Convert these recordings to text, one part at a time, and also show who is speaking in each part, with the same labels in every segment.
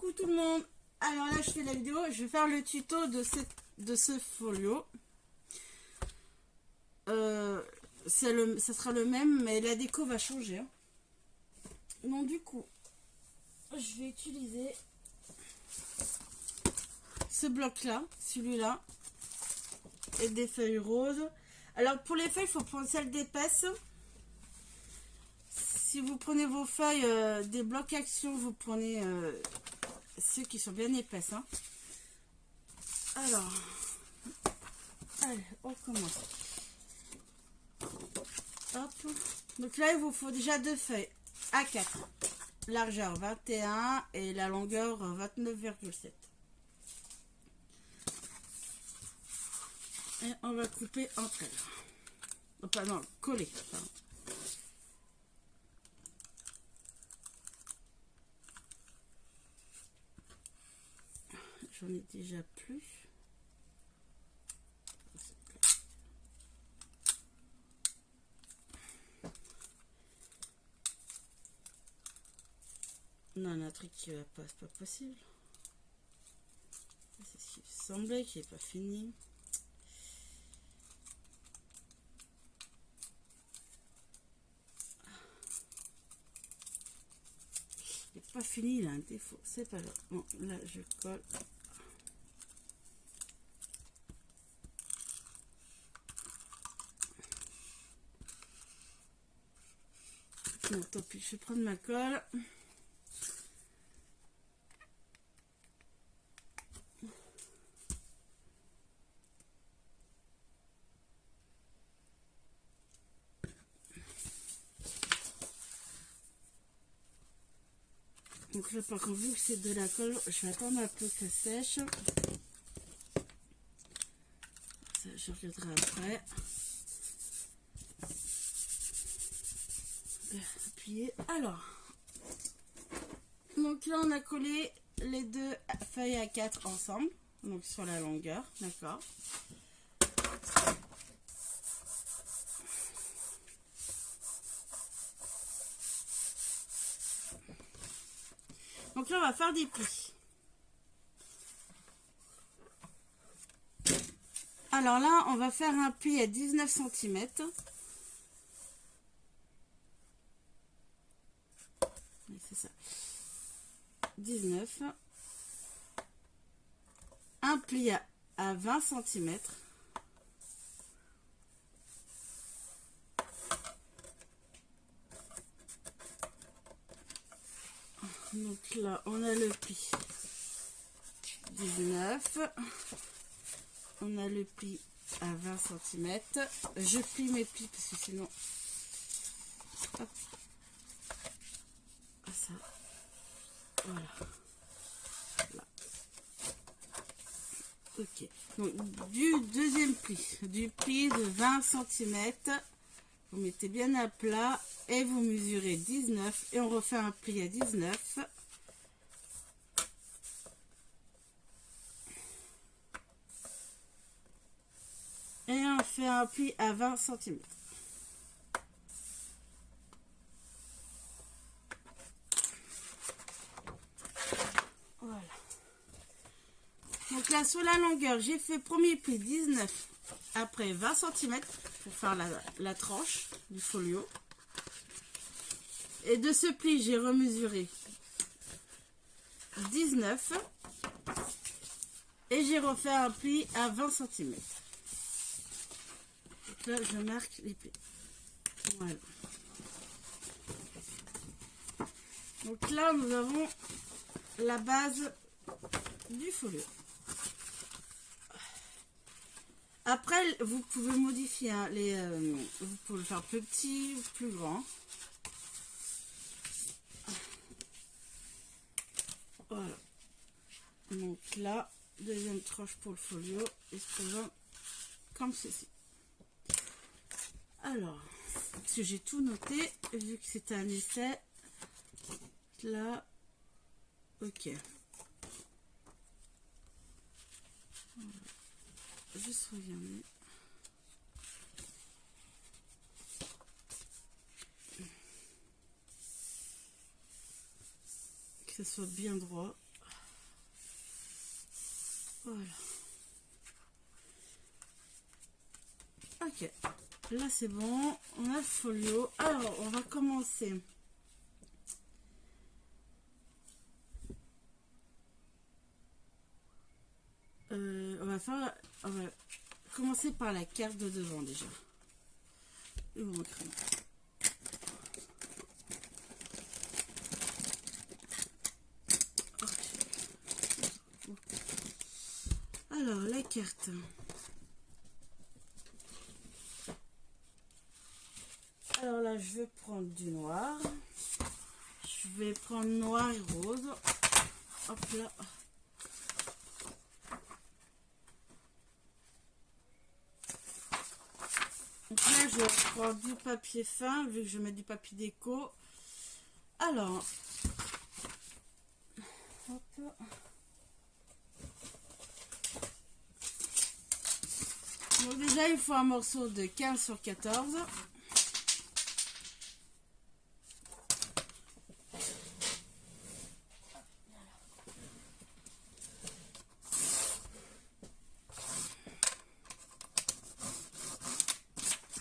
Speaker 1: Coucou tout le monde. Alors là je fais la vidéo, je vais faire le tuto de ce folio. Ça sera le même mais la déco va changer. Donc du coup je vais utiliser ce bloc là, celui-là, et des feuilles roses. Alors pour les feuilles il faut prendre celles d'épaisse. Si vous prenez vos feuilles des blocs action, vous prenez ceux qui sont bien épaisses. Hein. Alors, allez, on commence. Hop. Donc là, il vous faut déjà deux feuilles A4. Largeur 21 et la longueur 29,7. Et on va couper entre elles. Oh, pardon, coller. Pardon. J'en ai déjà plus. Non, un truc qui va pas, c'est pas possible. C'est ce qui me semblait, qui n'est pas fini. Il n'est pas fini, il a un défaut. C'est pas grave. Bon, là, je colle. Non, tant pis, je vais prendre ma colle. Donc là, par contre, vu que c'est de la colle, je vais attendre un peu que ça sèche. Ça, je regarderai après. Appuyer. Alors, donc là, on a collé les deux feuilles A4 ensemble, donc sur la longueur, d'accord. Donc là, on va faire des plis. Alors là, on va faire un pli à 19 cm. C'est ça. 19. Un pli à 20 cm. Donc là, on a le pli 19. On a le pli à 20 cm. Je plie mes plis parce que sinon... Hop. Ça. Voilà. Là. Ok. Donc, du deuxième pli, du pli de 20 cm, vous mettez bien à plat et vous mesurez 19 et on refait un pli à 19. Et on fait un pli à 20 cm. Voilà. Donc là, sur la longueur, j'ai fait premier pli 19, après 20 cm pour faire la tranche du folio. Et de ce pli, j'ai remesuré 19 et j'ai refait un pli à 20 cm. Donc là, je marque les plis. Voilà. Donc là, nous avons la base du folio. Après, vous pouvez modifier hein, vous pouvez le faire plus petit ou plus grand. Voilà. Donc là, deuxième tranche pour le folio, il se présente comme ceci. Alors, parce que j'ai tout noté, vu que c'est un essai. Là, ok. Juste regarder. Que ce soit bien droit. Voilà. Ok, là c'est bon, on a le folio. Alors, on va commencer. On va commencer par la carte de devant déjà. Et on va créer. Alors, la carte. Alors là, je vais prendre du noir. Je vais prendre noir et rose. Hop là. Donc là, je prends du papier fin, vu que je mets du papier déco. Alors, hop. Donc déjà, il faut un morceau de 15 sur 14.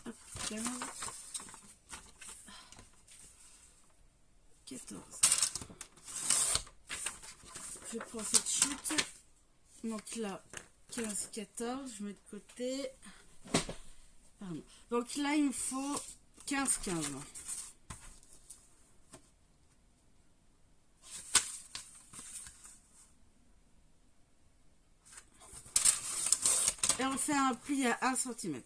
Speaker 1: Hop, 15. 14. Je prends cette chute. Donc là, 15, 14, je mets de côté. Pardon. Donc là, il me faut 15, 15. Et on fait un pli à 1 cm.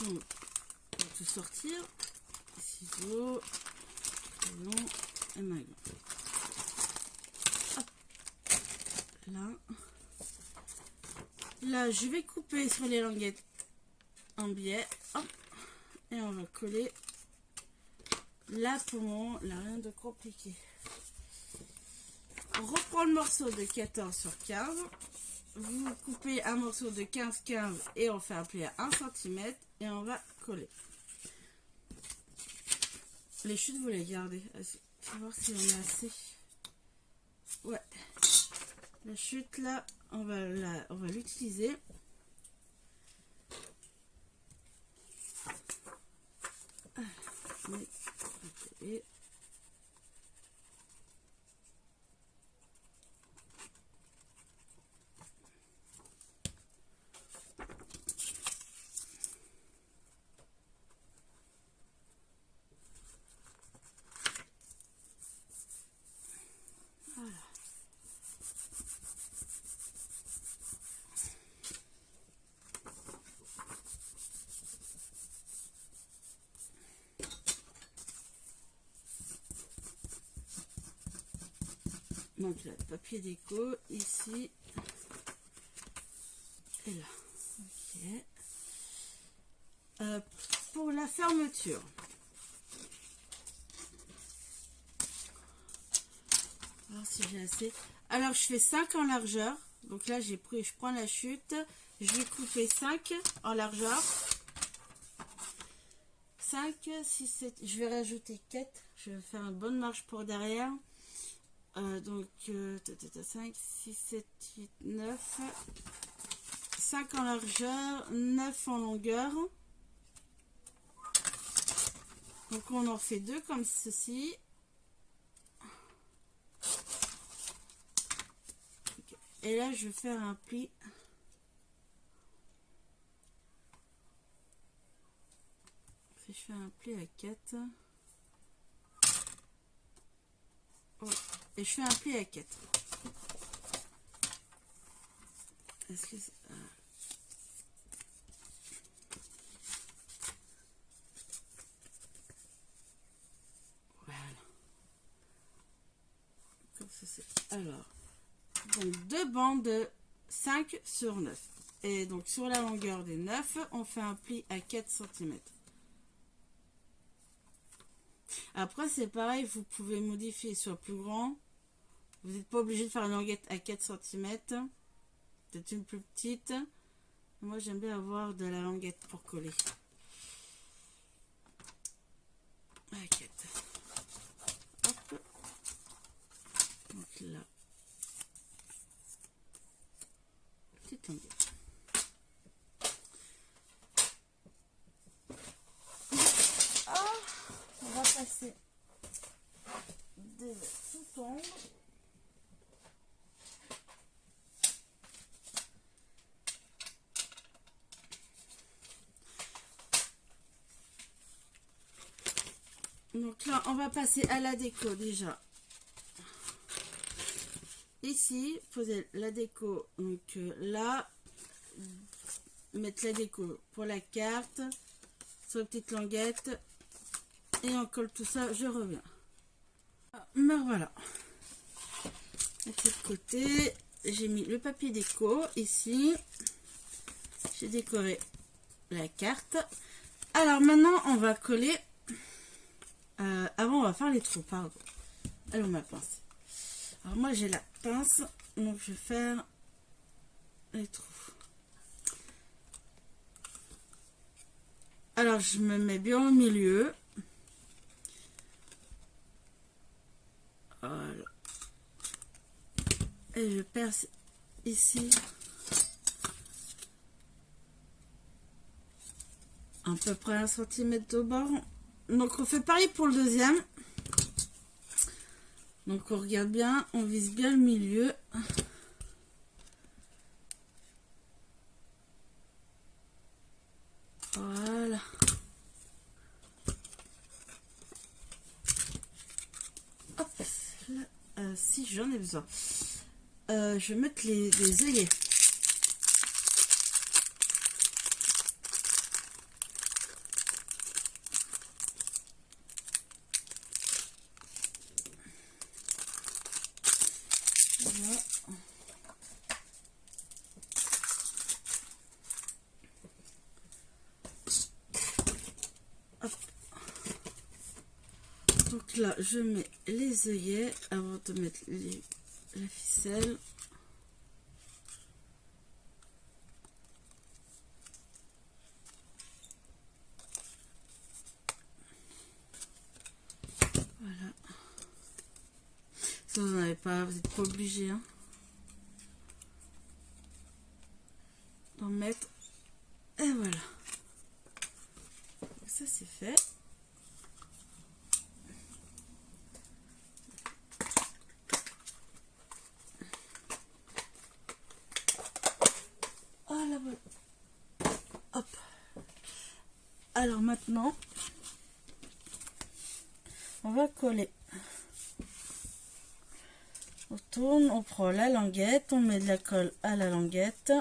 Speaker 1: Donc, pour tout sortir, ciseaux, crayon et maillot. Là, je vais couper sur les languettes en biais. Hop, et on va coller là pour moi, là, rien de compliqué. On reprend le morceau de 14 sur 15. Vous coupez un morceau de 15-15 et on fait un pli à 1 cm et on va coller. Les chutes, vous les gardez. On va voir si on a assez. Ouais. La chute là, on va l'utiliser. Et voilà. Donc là, papier déco, ici et là. Ok. Pour la fermeture. On va voir si j'ai assez. Alors, je fais 5 en largeur. Donc là, je prends la chute. Je vais couper 5 en largeur. 5, 6, 7. Je vais rajouter 4. Je vais faire une bonne marge pour derrière. Donc, 5, 6, 7, 8, 9. 5 en largeur, 9 en longueur. Donc, on en fait 2 comme ceci. Et là, je vais faire un pli. Je fais un pli à 4. Ouais. Et je fais un pli à 4. Est-ce que c'est... Voilà. Comme ça, c'est... Alors, donc 2 bandes de 5 sur 9. Et donc sur la longueur des 9, on fait un pli à 4 cm. Après, c'est pareil, vous pouvez modifier soit plus grand. Vous n'êtes pas obligé de faire une languette à 4 cm. Peut-être une plus petite. Moi, j'aime bien avoir de la languette pour coller. Languette. Hop. Donc là. Petite languette. Ah, on va passer des sous-tons. Donc là, on va passer à la déco déjà. Ici, poser la déco. Donc là, mettre la déco pour la carte, sur la petite languette. Et on colle tout ça, je reviens. Me voilà. De ce côté, j'ai mis le papier déco ici. J'ai décoré la carte. Alors maintenant, on va coller. Avant, on va faire les trous, pardon. Alors, ma pince. Alors, moi, j'ai la pince, donc je vais faire les trous. Alors, je me mets bien au milieu. Voilà. Et je perce ici. À peu près 1 cm au bord. Donc, on fait pareil pour le deuxième. Donc, on regarde bien, on vise bien le milieu. Voilà. Hop, là, si j'en ai besoin. Je vais mettre les œillets. Voilà. Hop. Donc là, je mets les œillets avant de mettre la ficelle. Voilà. Si vous n'en avez pas, vous n'êtes pas obligé d'en mettre. Et voilà. Donc ça, c'est fait. Oh là voilà. Hop. Alors maintenant, on va coller. On tourne, on prend la languette, on met de la colle à la languette.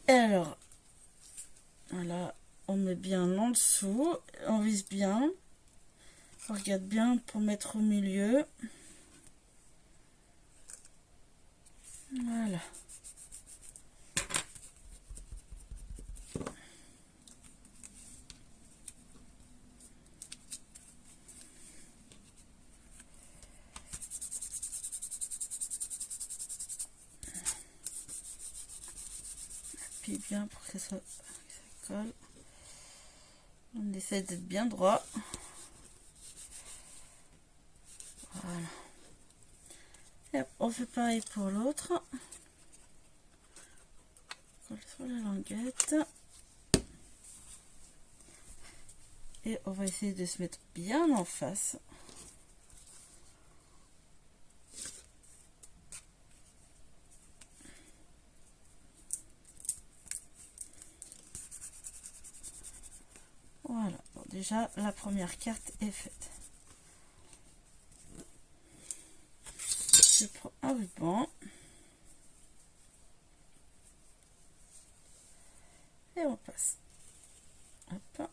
Speaker 1: Et alors, voilà, on met bien en dessous, on vise bien, on regarde bien pour mettre au milieu. Voilà. Puis bien pour que ça colle. On essaie d'être bien droit. Voilà. Et hop, on fait pareil pour l'autre. Colle sur la languette. Et on va essayer de se mettre bien en face. Voilà, bon, déjà la première carte est faite. Je prends un ruban et on passe. Hop.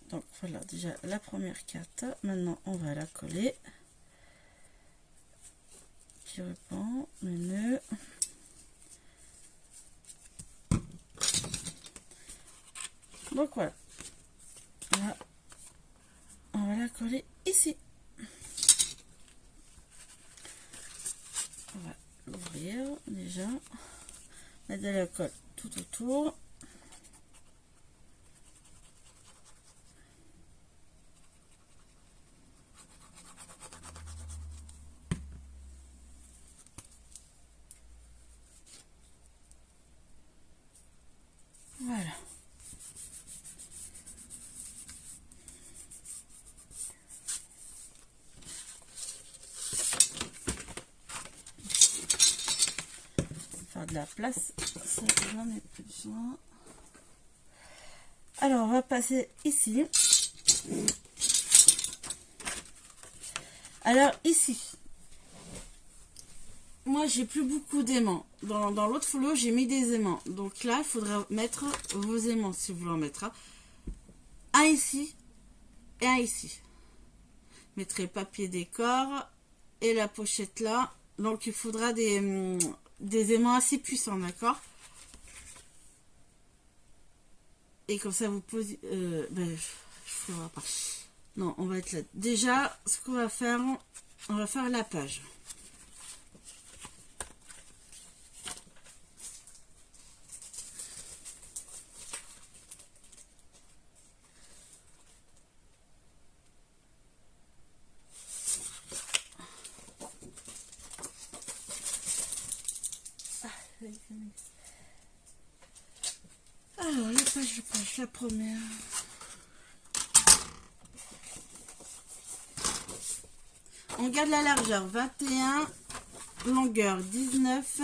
Speaker 1: Donc voilà déjà la première carte. Maintenant on va la coller. Petit ruban, le nœud. Donc voilà. Là, on va la coller ici. On va l'ouvrir déjà. Mettre de la colle tout autour. Voilà. Faire de la place, ça j'en ai plus besoin. Alors on va passer ici. Alors ici, moi j'ai plus beaucoup d'aimants. Dans l'autre folio j'ai mis des aimants. Donc là il faudra mettre vos aimants si vous voulez en mettre. Un ici et un ici. Mettrez papier décor et la pochette là. Donc il faudra des aimants assez puissants, d'accord? Et comme ça vous posez... je ne pas. Non, on va être là. Déjà, ce qu'on va faire, on va faire la page. Alors, la première. On garde la largeur 21, longueur 19.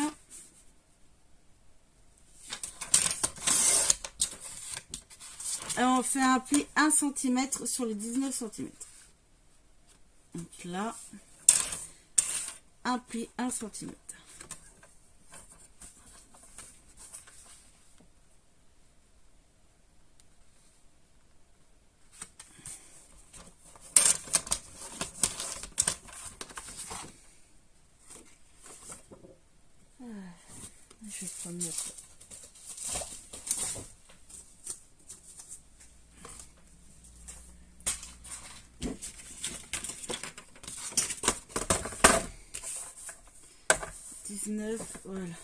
Speaker 1: Et on fait un pli 1 cm sur les 19 cm. Donc là, un pli 1 cm. Je vais prendre notre... voilà,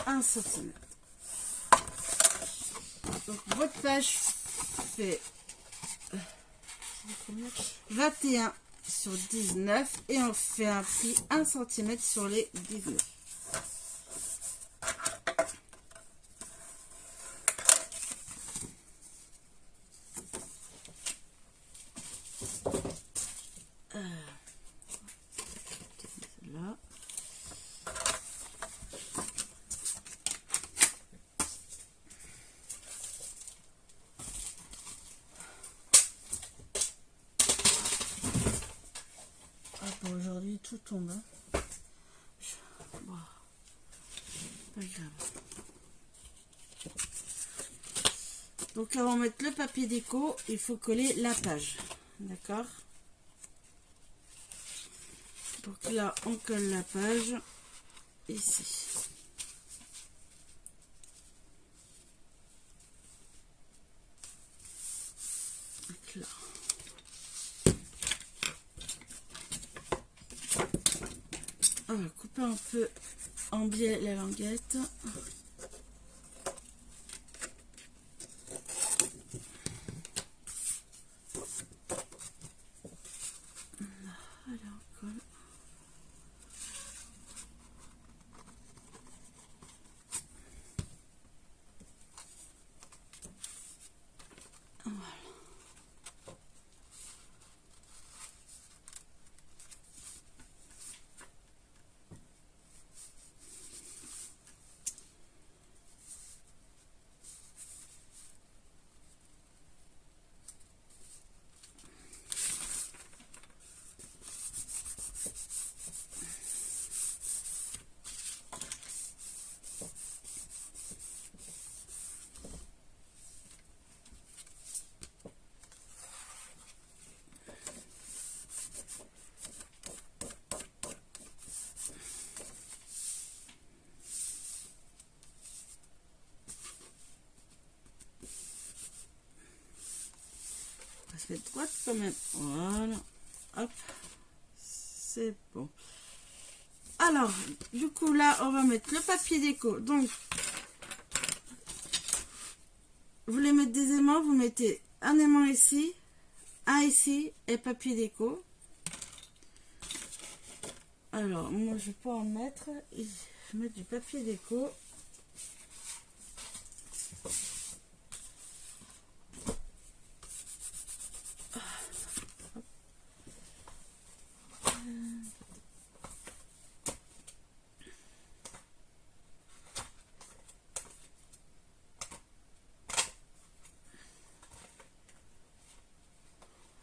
Speaker 1: 1 cm. Donc votre page fait 21 sur 19 et on fait un pli 1 cm sur les 19. Là. Pour aujourd'hui tout tombe. Bon, pas grave. Donc avant de mettre le papier déco, il faut coller la page. D'accord? Donc là, on colle la page ici. Donc là. On va couper un peu en biais la languette. Allez, on colle. Voilà. se mettre droite quand même. Voilà. Hop. C'est bon. Alors, du coup, là, on va mettre le papier déco. Donc, vous voulez mettre des aimants, vous mettez un aimant ici, un ici et papier déco. Alors, moi, je peux en mettre. Je vais mettre du papier déco.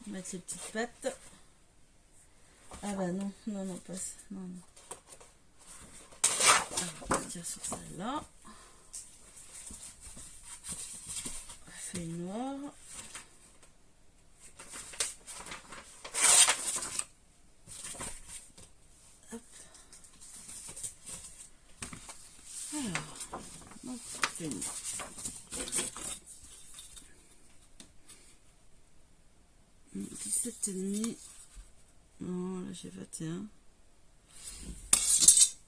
Speaker 1: Mettre les petites pattes. Ah bah non, non, non, pas ça. Non, non. Alors, on va partir sur celle-là. Feuille noire. Hop. Alors, donc, feuille noire. Et demi. Non, là j'ai 21.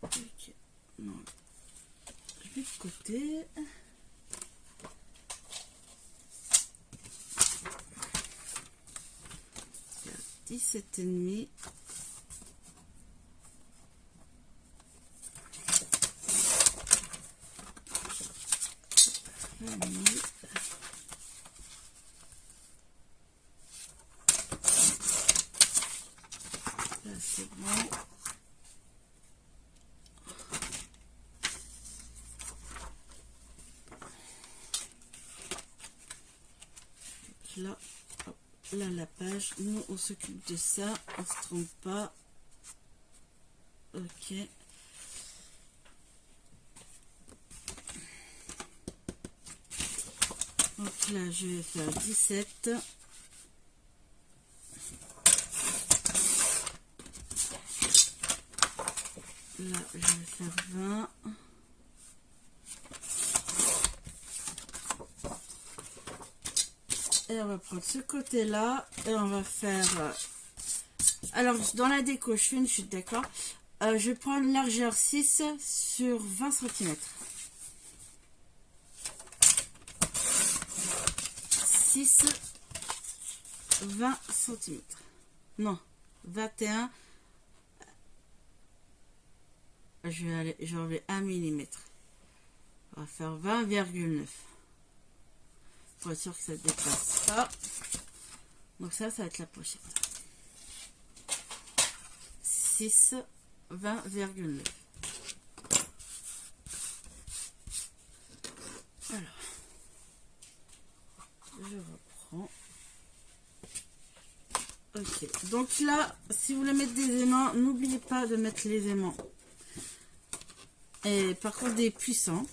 Speaker 1: Ok. Non. Je vais de côté. 17 et demi. Là c'est bon. Là, hop, là la page, nous on s'occupe de ça, on se trompe pas. Ok. Donc là je vais faire 17. Là je vais faire 20. Et on va prendre ce côté là et on va faire alors dans la déco je fais une chute, d'accord. Je vais prendre largeur 6 sur 20 cm. 6 20 cm, non 21. Je vais enlever 1 mm. On va faire 20,9 pour être sûr que ça ne dépasse pas. Donc ça va être la pochette. 6 20,9. Alors je reprends. Ok, donc là si vous voulez mettre des aimants, n'oubliez pas de mettre les aimants, et par contre des puissants.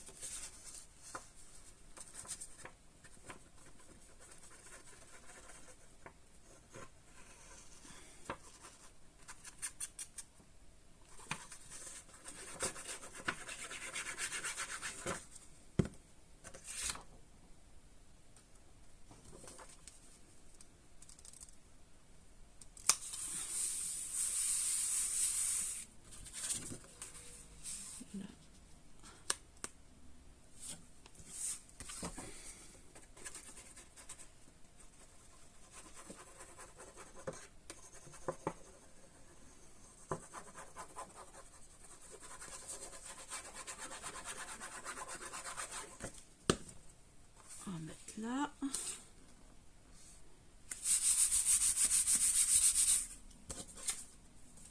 Speaker 1: Là.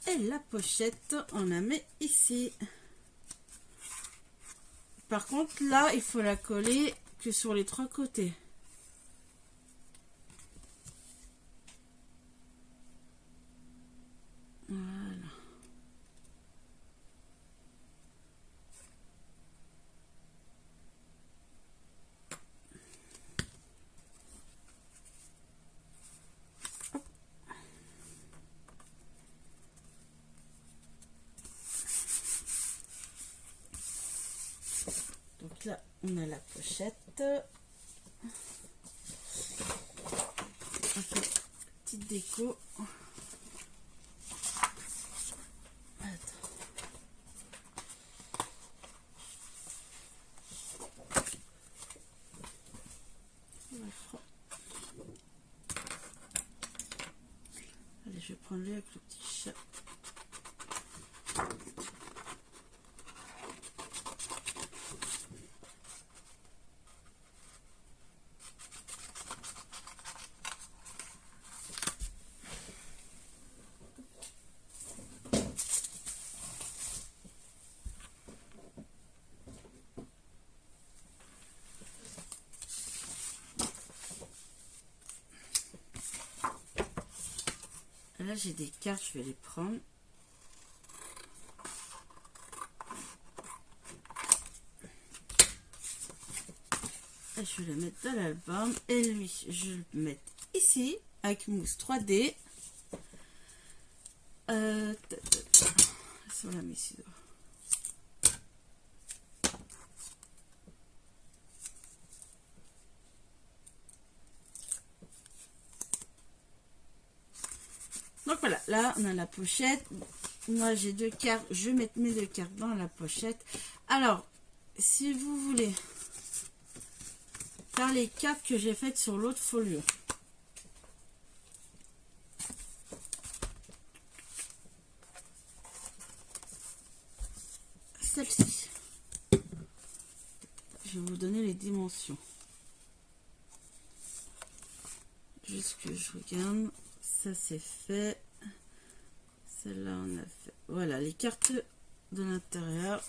Speaker 1: Et la pochette, on la met ici. Par contre, là, il faut la coller que sur les 3 côtés. Voilà. Donc là, on a la pochette. On fait déco. Allez, je vais prendre lui avec le petit chat. Là, j'ai des cartes, je vais les prendre. Et je vais le mettre dans l'album. Et lui, je vais le mettre ici, avec mousse 3D. Sur la ciseaux. Donc voilà, là on a la pochette. Moi j'ai 2 cartes, je vais mettre mes 2 cartes dans la pochette. Alors, si vous voulez faire les cartes que j'ai faites sur l'autre folio, celle-ci, je vais vous donner les dimensions. Juste que je regarde. Ça c'est fait. Celle-là on a fait. Voilà les cartes de l'intérieur.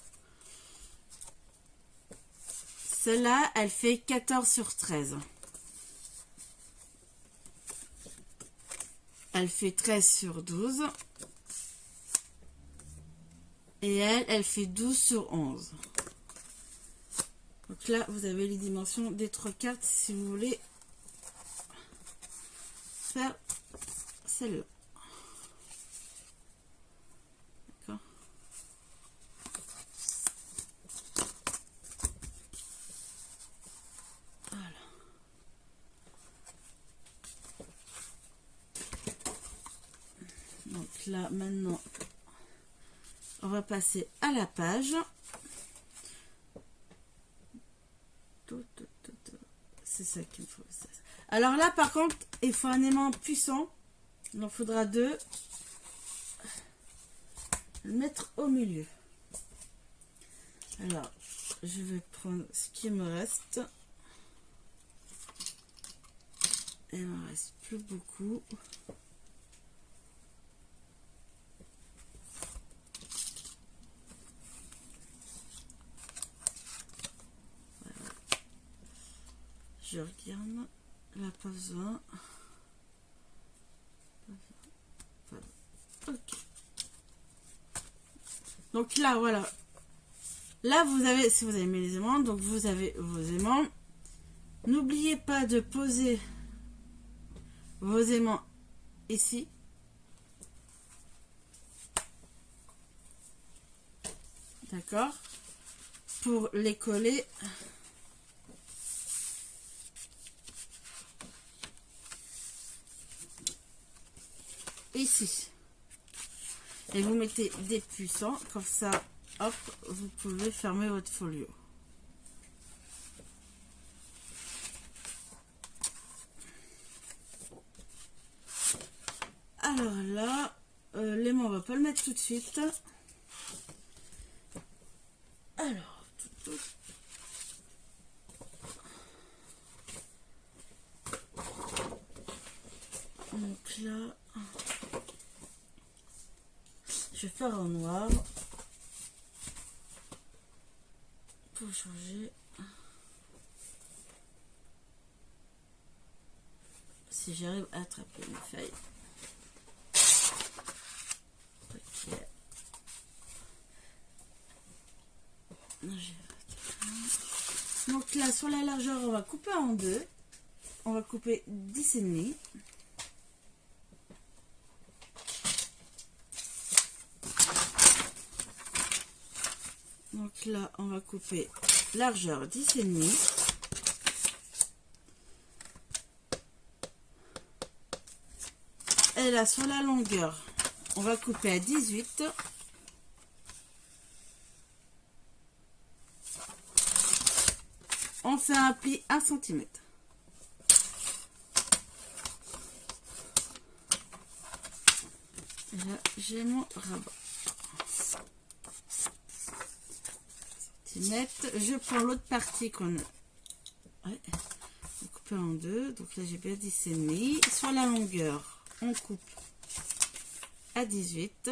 Speaker 1: Celle-là elle fait 14 sur 13. Elle fait 13 sur 12. Et elle fait 12 sur 11. Donc là vous avez les dimensions des 3 cartes si vous voulez faire celle-là. D'accord. Voilà. Donc là maintenant on va passer à la page. C'est ça qu'il me faut. Alors là par contre il faut un aimant puissant. Il en faudra 2. Le mettre au milieu. Alors je vais prendre ce qui me reste. Il ne me reste plus beaucoup. Voilà. Je regarde. Là pas besoin. Ok. Donc là voilà. Là vous avez, si vous avez mis les aimants, donc vous avez vos aimants. N'oubliez pas de poser vos aimants ici. D'accord. Pour les coller. Ici. Et vous mettez des puissants. Comme ça, hop, vous pouvez fermer votre folio. Alors là, l'aimant, on va pas le mettre tout de suite. Alors, donc là, je vais faire en noir pour changer. Si j'arrive à attraper mes feuilles. Ok. Donc là, sur la largeur, on va couper en 2. On va couper 10,5. Donc là, on va couper largeur 10,5. Et là, sur la longueur, on va couper à 18. On fait un pli 1 cm. Et là, j'ai mon rabat. Je prends l'autre partie qu'on a. Ouais. Couper en deux. Donc là, j'ai bien 10,5. Sur la longueur, on coupe à 18.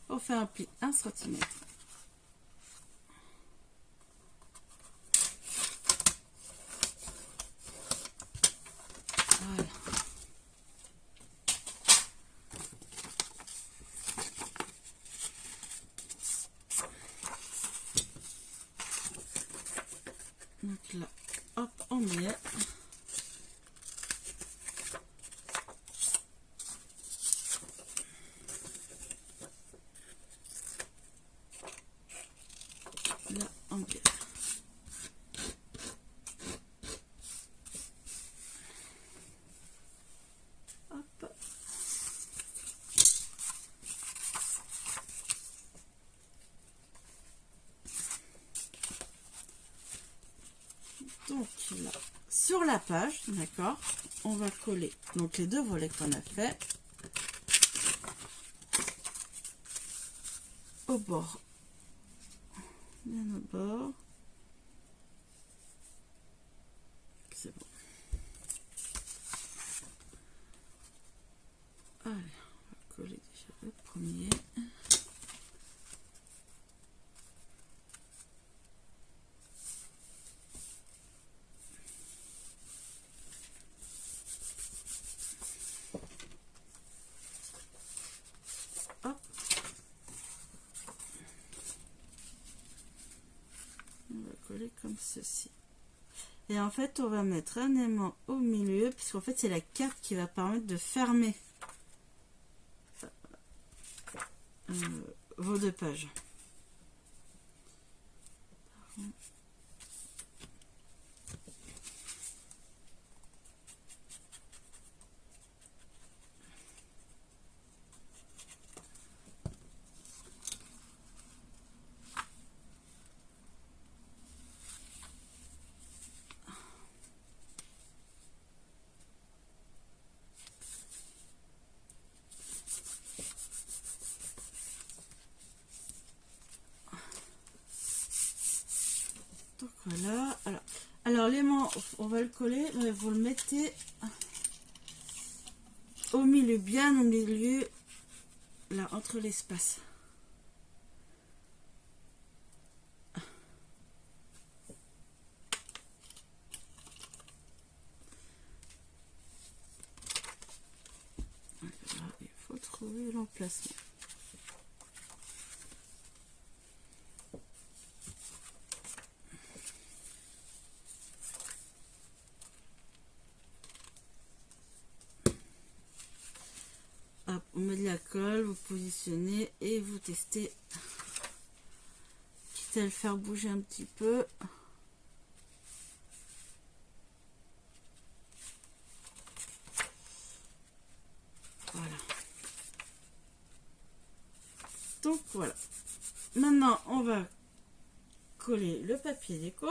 Speaker 1: On fait un pli 1 cm. Voilà. Donc là, hop, on met. Là, on met. Hop. Donc là, sur la page, d'accord, on va coller donc les deux volets qu'on a fait au bord, bien au bord. C'est bon. Allez, on va coller déjà le premier. Hop. On va coller comme ceci. Et en fait, on va mettre un aimant au milieu, puisqu'en fait, c'est la carte qui va permettre de fermer vos deux pages. Donc voilà. Alors l'aimant, on va le coller, mais vous le mettez au milieu, bien au milieu, là, entre l'espace. Voilà, il faut trouver l'emplacement. Hop, on met de la colle, vous positionnez et vous testez. Quitte à le faire bouger un petit peu. Voilà. Donc voilà. Maintenant, on va coller le papier déco.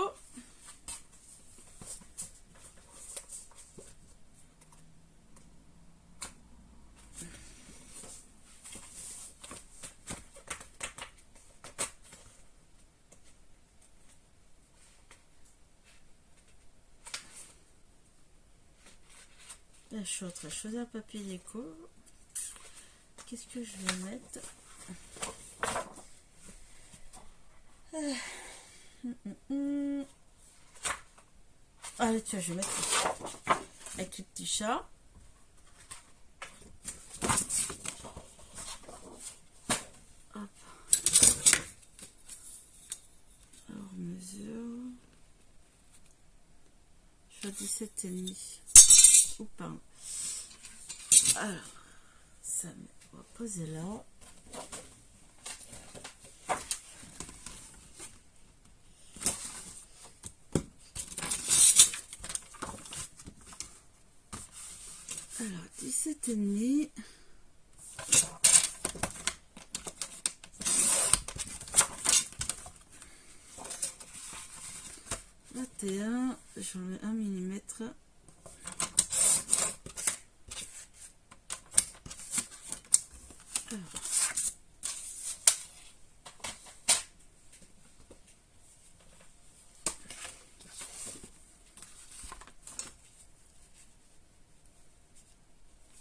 Speaker 1: Là, je suis en train de choisir un papier déco. Qu'est-ce que je vais mettre? Allez, tiens, je vais mettre ici. Avec le petit chat. Hop. Alors, mesure. Je fais 17,5. Ou pas. Alors, ça, on va poser là. Alors, 17,5. J'en mets 1 millimètre.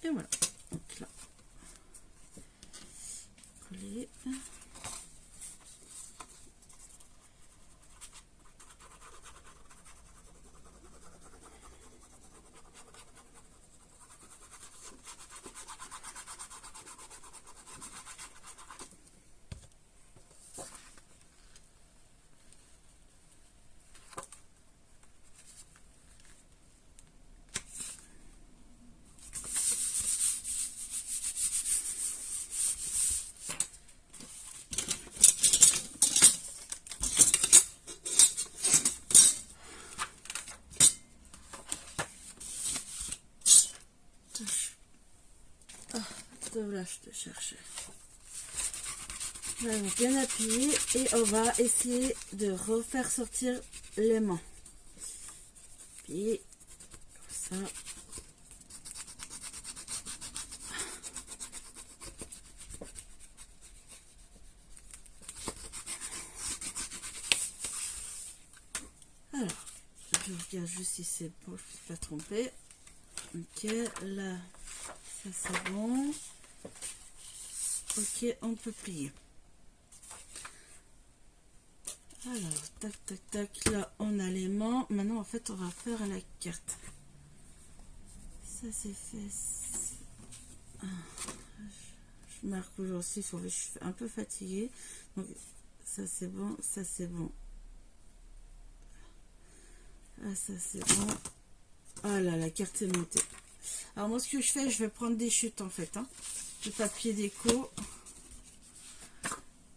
Speaker 1: Et voilà. Donc là, coller. Là, je te cherchais. Là, on va bien appuyer et on va essayer de refaire sortir l'aimant. Puis comme ça. Alors, je regarde juste si c'est bon, je ne me suis pas trompée. Ok, là, ça c'est bon. Ok, on peut plier. Alors, tac, tac, tac. Là, on a l'aimant. Maintenant, en fait, on va faire la carte. Ça, c'est fait. Je marque aujourd'hui, je suis un peu fatiguée. Donc, ça, c'est bon. Ça, c'est bon. Ah, ça, c'est bon. Ah là, la carte est montée. Alors, moi, ce que je fais, je vais prendre des chutes, en fait. Hein. De papier déco.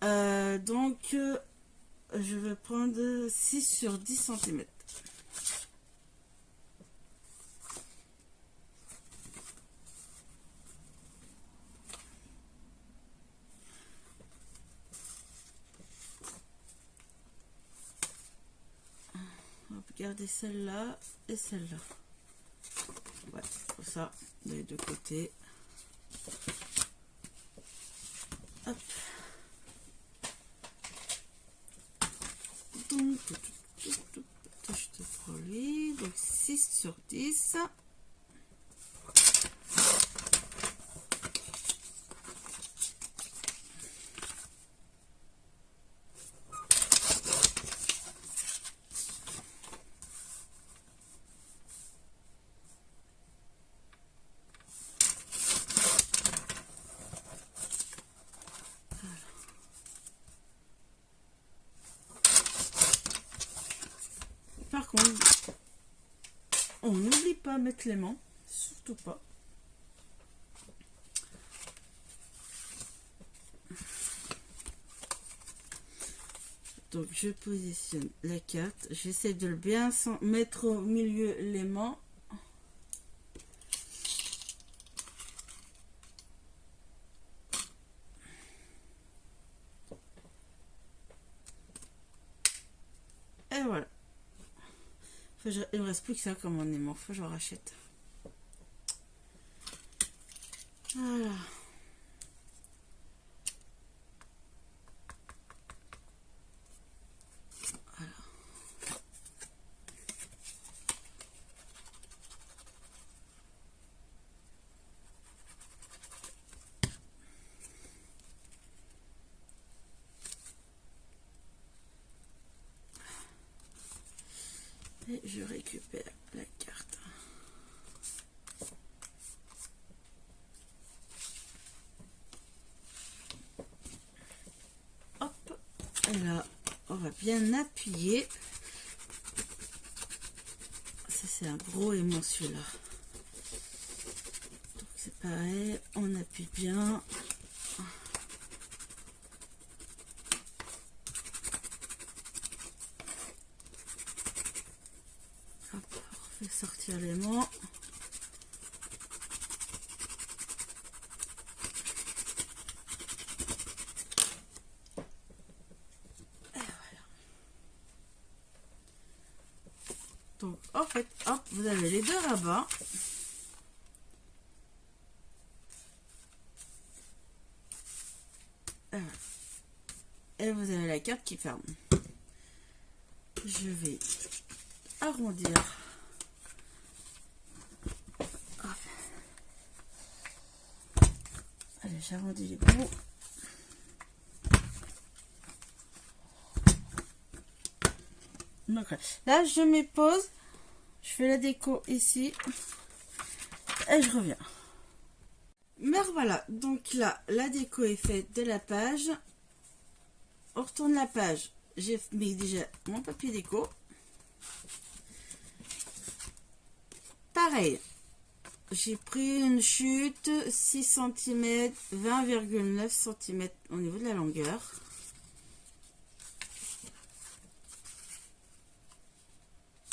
Speaker 1: Donc, je vais prendre 6 sur 10 cm. On va garder celle-là et celle-là. Ouais, comme ça, des deux côtés. Hop. Donc, je te relis. Donc, 6 sur 10. Par contre, on n'oublie pas de mettre l'aimant, surtout pas. Donc je positionne la carte, j'essaie de le bien mettre au milieu l'aimant. Et voilà. Il me reste plus que ça comme un aimant, faut que je rachète. Voilà. Et je récupère la carte. Hop. Et là, on va bien appuyer. Ça, c'est un gros aimant celui-là. Donc c'est pareil, on appuie bien. Hop, on fait sortir l'aimant. Donc en fait, hop, vous avez les deux rabats. Et vous avez la carte qui ferme. Je vais arrondir. Hop. Allez, j'arrondis les bouts. Donc là, je mets pause. Je fais la déco ici. Et je reviens. Mais voilà, donc là, la déco est faite de la page. On retourne la page. J'ai mis déjà mon papier déco. Pareil, j'ai pris une chute 6 cm, 20,9 cm au niveau de la longueur.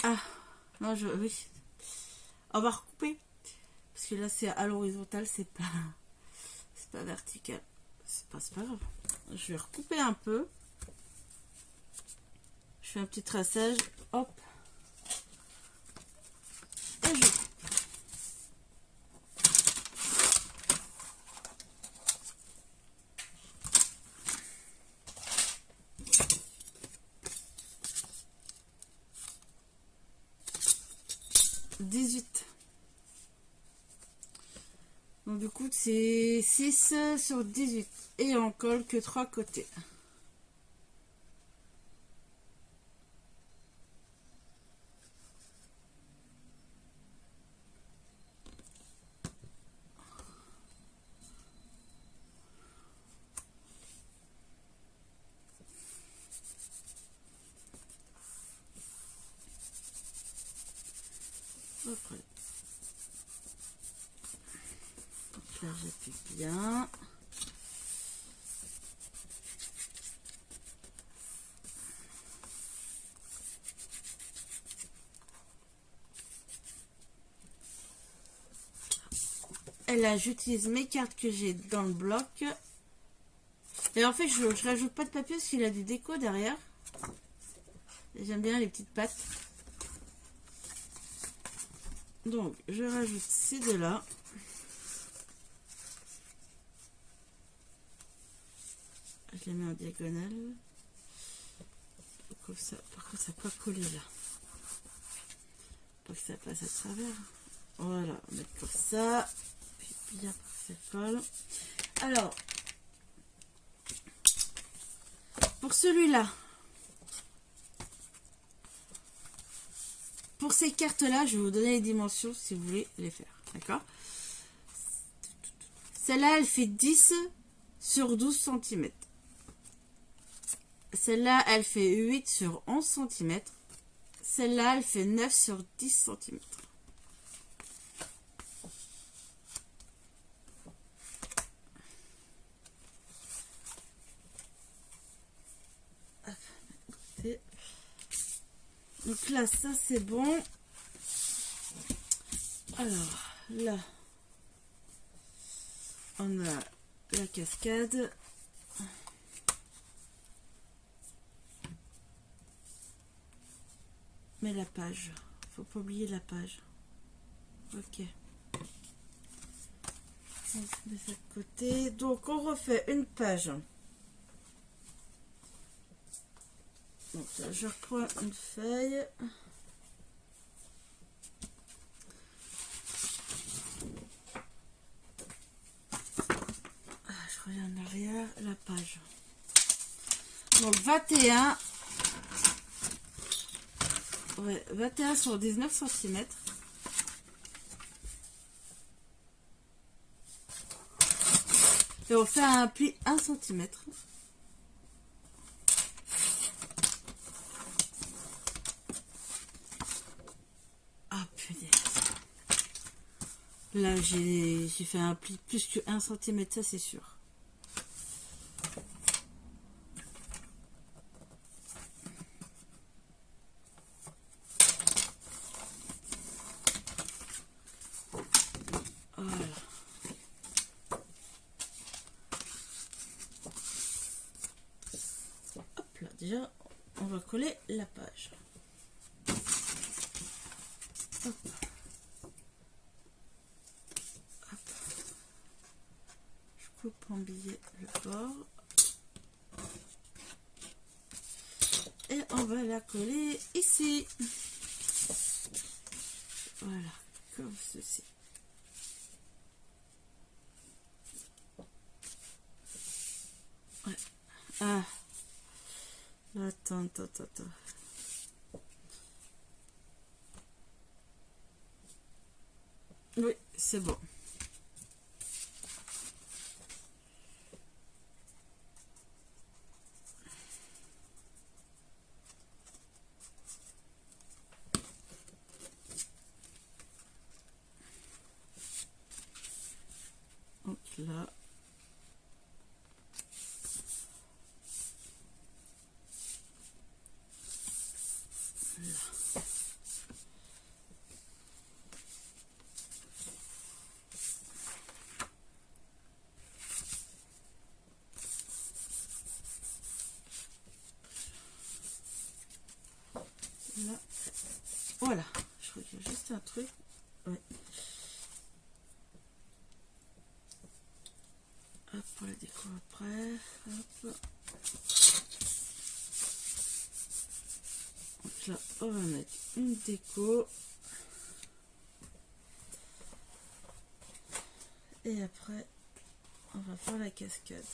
Speaker 1: Ah, non, oui. On va recouper. Parce que là, c'est à l'horizontale, c'est pas vertical. C'est pas grave. Je vais recouper un peu. Je fais un petit traçage. Hop. Et je coupe. Donc du coup c'est 6 sur 18 et on colle que 3 côtés. Après. Donc là j'appuie bien. Et là j'utilise mes cartes que j'ai dans le bloc. Et en fait je rajoute pas de papier parce qu'il a du déco derrière. J'aime bien les petites pattes. Donc je rajoute ces deux là. Je les mets en diagonale. Comme ça, par contre ça peut pas coller là. Pas que ça passe à travers. Voilà, on va mettre comme ça. Puis bien pour que ça colle. Alors, pour celui-là, pour ces cartes-là, je vais vous donner les dimensions si vous voulez les faire. D'accord? Celle-là, elle fait 10 sur 12 cm. Celle-là, elle fait 8 sur 11 cm. Celle-là, elle fait 9 sur 10 cm. Donc là, ça c'est bon. Alors, là, on a la cascade. Mais la page, faut pas oublier la page. Ok. On met ça de côté. Donc on refait une page. Donc là, je reprends une feuille. Je reviens en arrière, la page. Donc 21. Ouais, 21 sur 19 cm. Et on fait un pli 1 cm. Ah punaise. Là j'ai fait un pli plus que 1 cm, ça c'est sûr. Voilà. Hop là, déjà on va coller la page. Hop. Hop. Je coupe en billet le bord. Et on va la coller ici. Voilà, comme ceci. Ouais. Ah. Attends. Oui, c'est bon. Donc là. Là. Voilà, je regarde juste un truc. Ouais. Hop, pour la déco après. Hop. Donc là, on va mettre une déco. Et après, on va faire la cascade.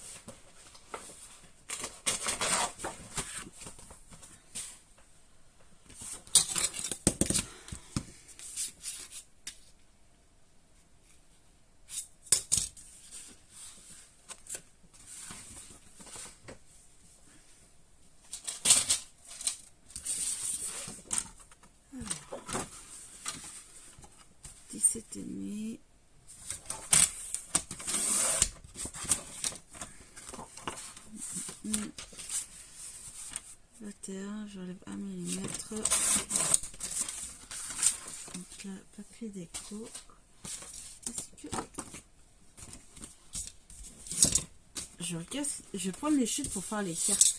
Speaker 1: Alors, 17,5. Mmh. 21, j'enlève 1 mm. Donc là, papier déco. Est-ce que je regarde, je vais prendre les chutes pour faire les cartes.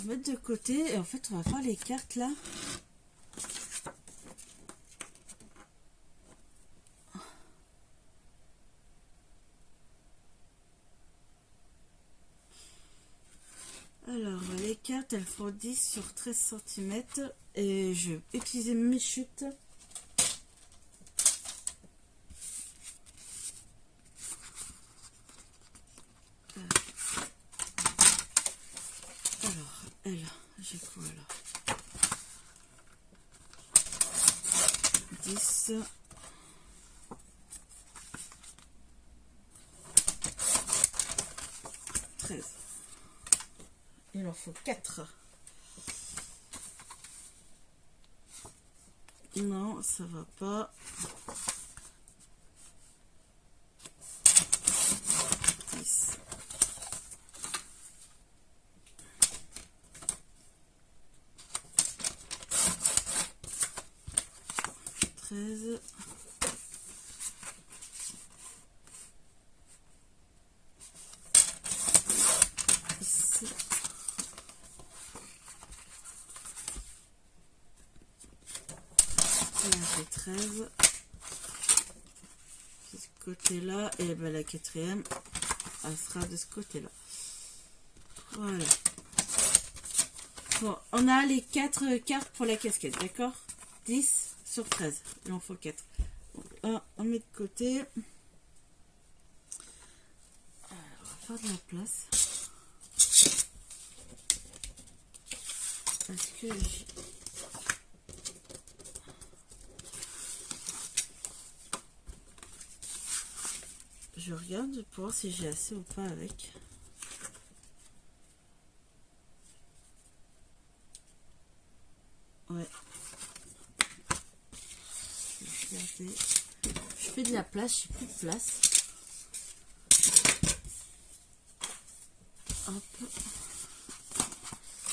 Speaker 1: Mettre de côté et en fait on va faire les cartes là. Alors les cartes elles font 10 sur 13 cm et je vais utiliser mes chutes. Alors elle, j'ai quoi là? 10. 13. Il en faut 4. Non, ça va pas. 10. 13. 13 de ce côté là et ben la quatrième elle sera de ce côté là. Voilà, bon, on a les 4 cartes pour la casquette, d'accord? 10 sur 13, il en faut 4. Donc là on met de côté. Alors, on va faire de la place parce que je regarde pour voir si j'ai assez ou pas avec. Ouais. Je vais regarder. Je fais de la place, j'ai plus de place. Hop.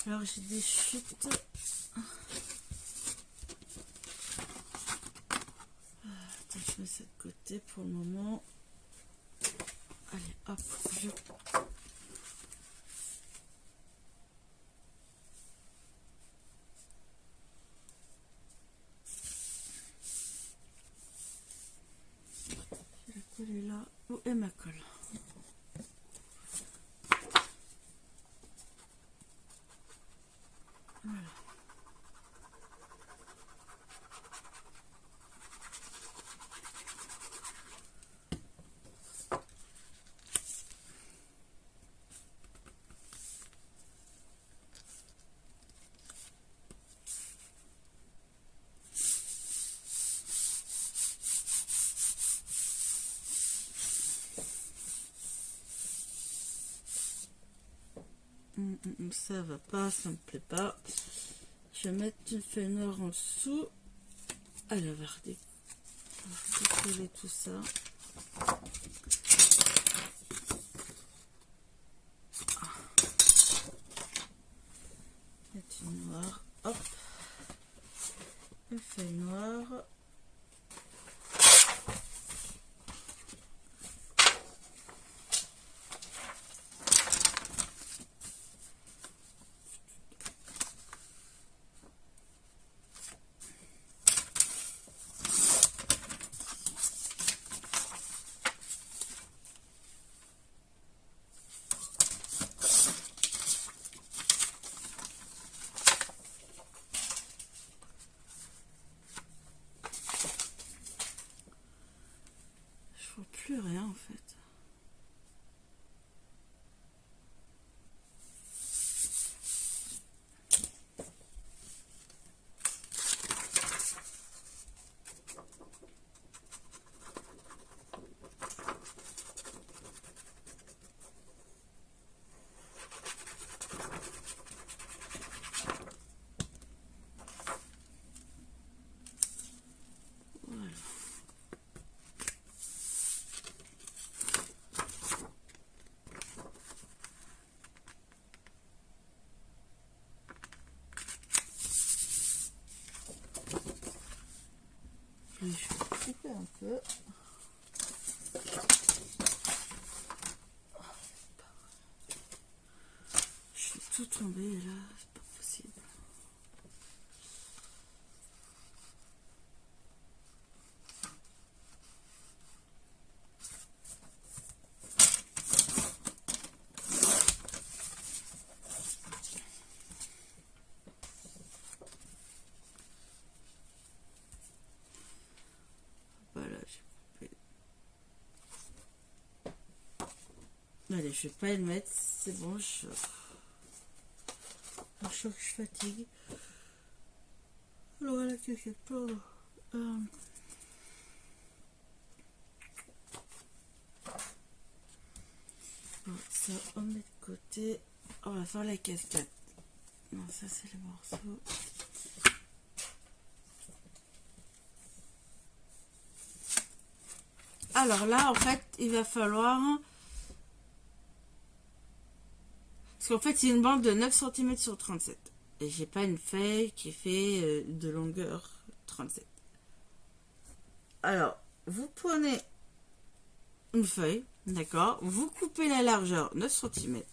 Speaker 1: Alors j'ai des chutes. Attends, je mets ça de côté pour le moment. Allez, hop, je Où est ma colle? Voilà. Ça va pas, ça me plaît pas. Je vais mettre une feuille noire en dessous. Alors, on va décoller tout ça. Mettre une noire, hop, une feuille noire. Je vois plus rien en fait. Je vais couper un peu. Je suis tout tombée là, c'est pas possible. Voilà, j'ai coupé. Allez, je vais pas le mettre, c'est bon, je que je fatigue. Alors voilà quelque part. Bon, ça on met de côté. On va faire la cascade. Non, ça c'est les morceaux. Alors là, en fait, il va falloir... Parce qu'en fait, c'est une bande de 9 cm sur 37. Et j'ai pas une feuille qui fait de longueur 37. Alors, vous prenez une feuille, d'accord? Vous coupez la largeur 9 cm.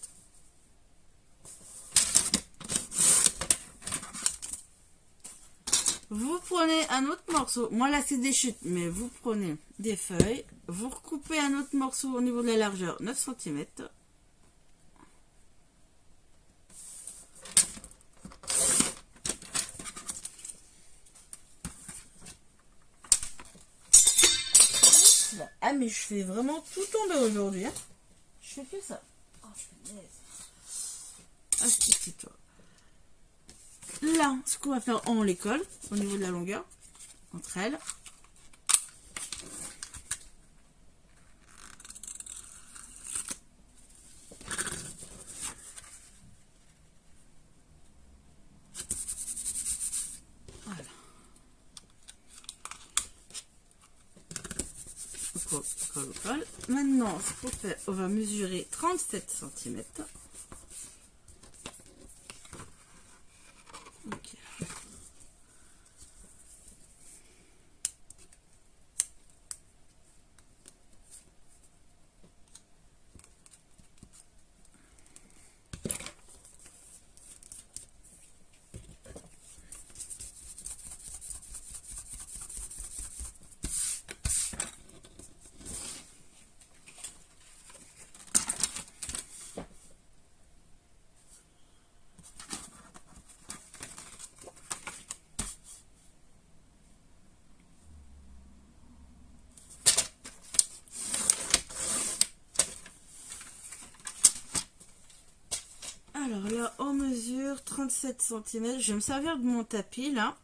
Speaker 1: Vous prenez un autre morceau. Moi, là, c'est des chutes, mais vous prenez des feuilles. Vous recoupez un autre morceau au niveau de la largeur 9 cm. Ah, mais je fais vraiment tout tomber aujourd'hui. Hein. Je fais que ça. Oh, punaise. Ah, c'est toi. Là, ce qu'on va faire, on les colle au niveau de la longueur entre elles. Voilà. On colle. Maintenant, ce qu'on fait, on va mesurer 37 cm. Ok. Alors là, on mesure 37 cm. Je vais me servir de mon tapis là.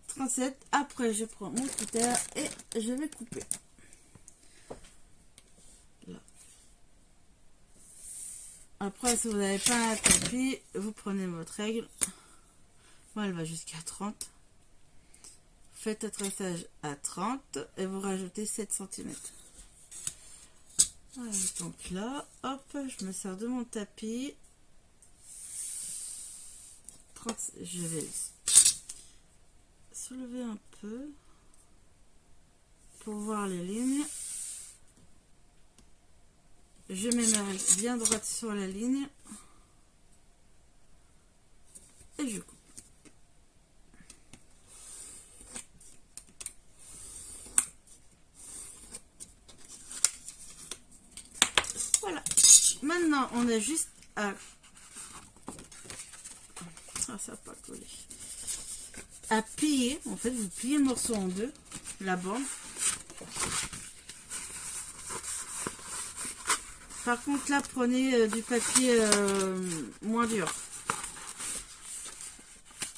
Speaker 1: 37. Après, je prends mon cutter et je vais couper. Là. Après, si vous n'avez pas un tapis, vous prenez votre règle. Moi, elle va jusqu'à 30. Faites un traçage à 30 et vous rajoutez 7 cm. Voilà, donc là, hop, je me sers de mon tapis. 30, je vais soulever un peu pour voir les lignes. Je mets ma règle bien droite sur la ligne et je coupe. Voilà. Maintenant, on a juste à... Ah, ça n'a pas collé. À plier. En fait, vous pliez le morceau en deux, la bande. Par contre, là, prenez du papier moins dur.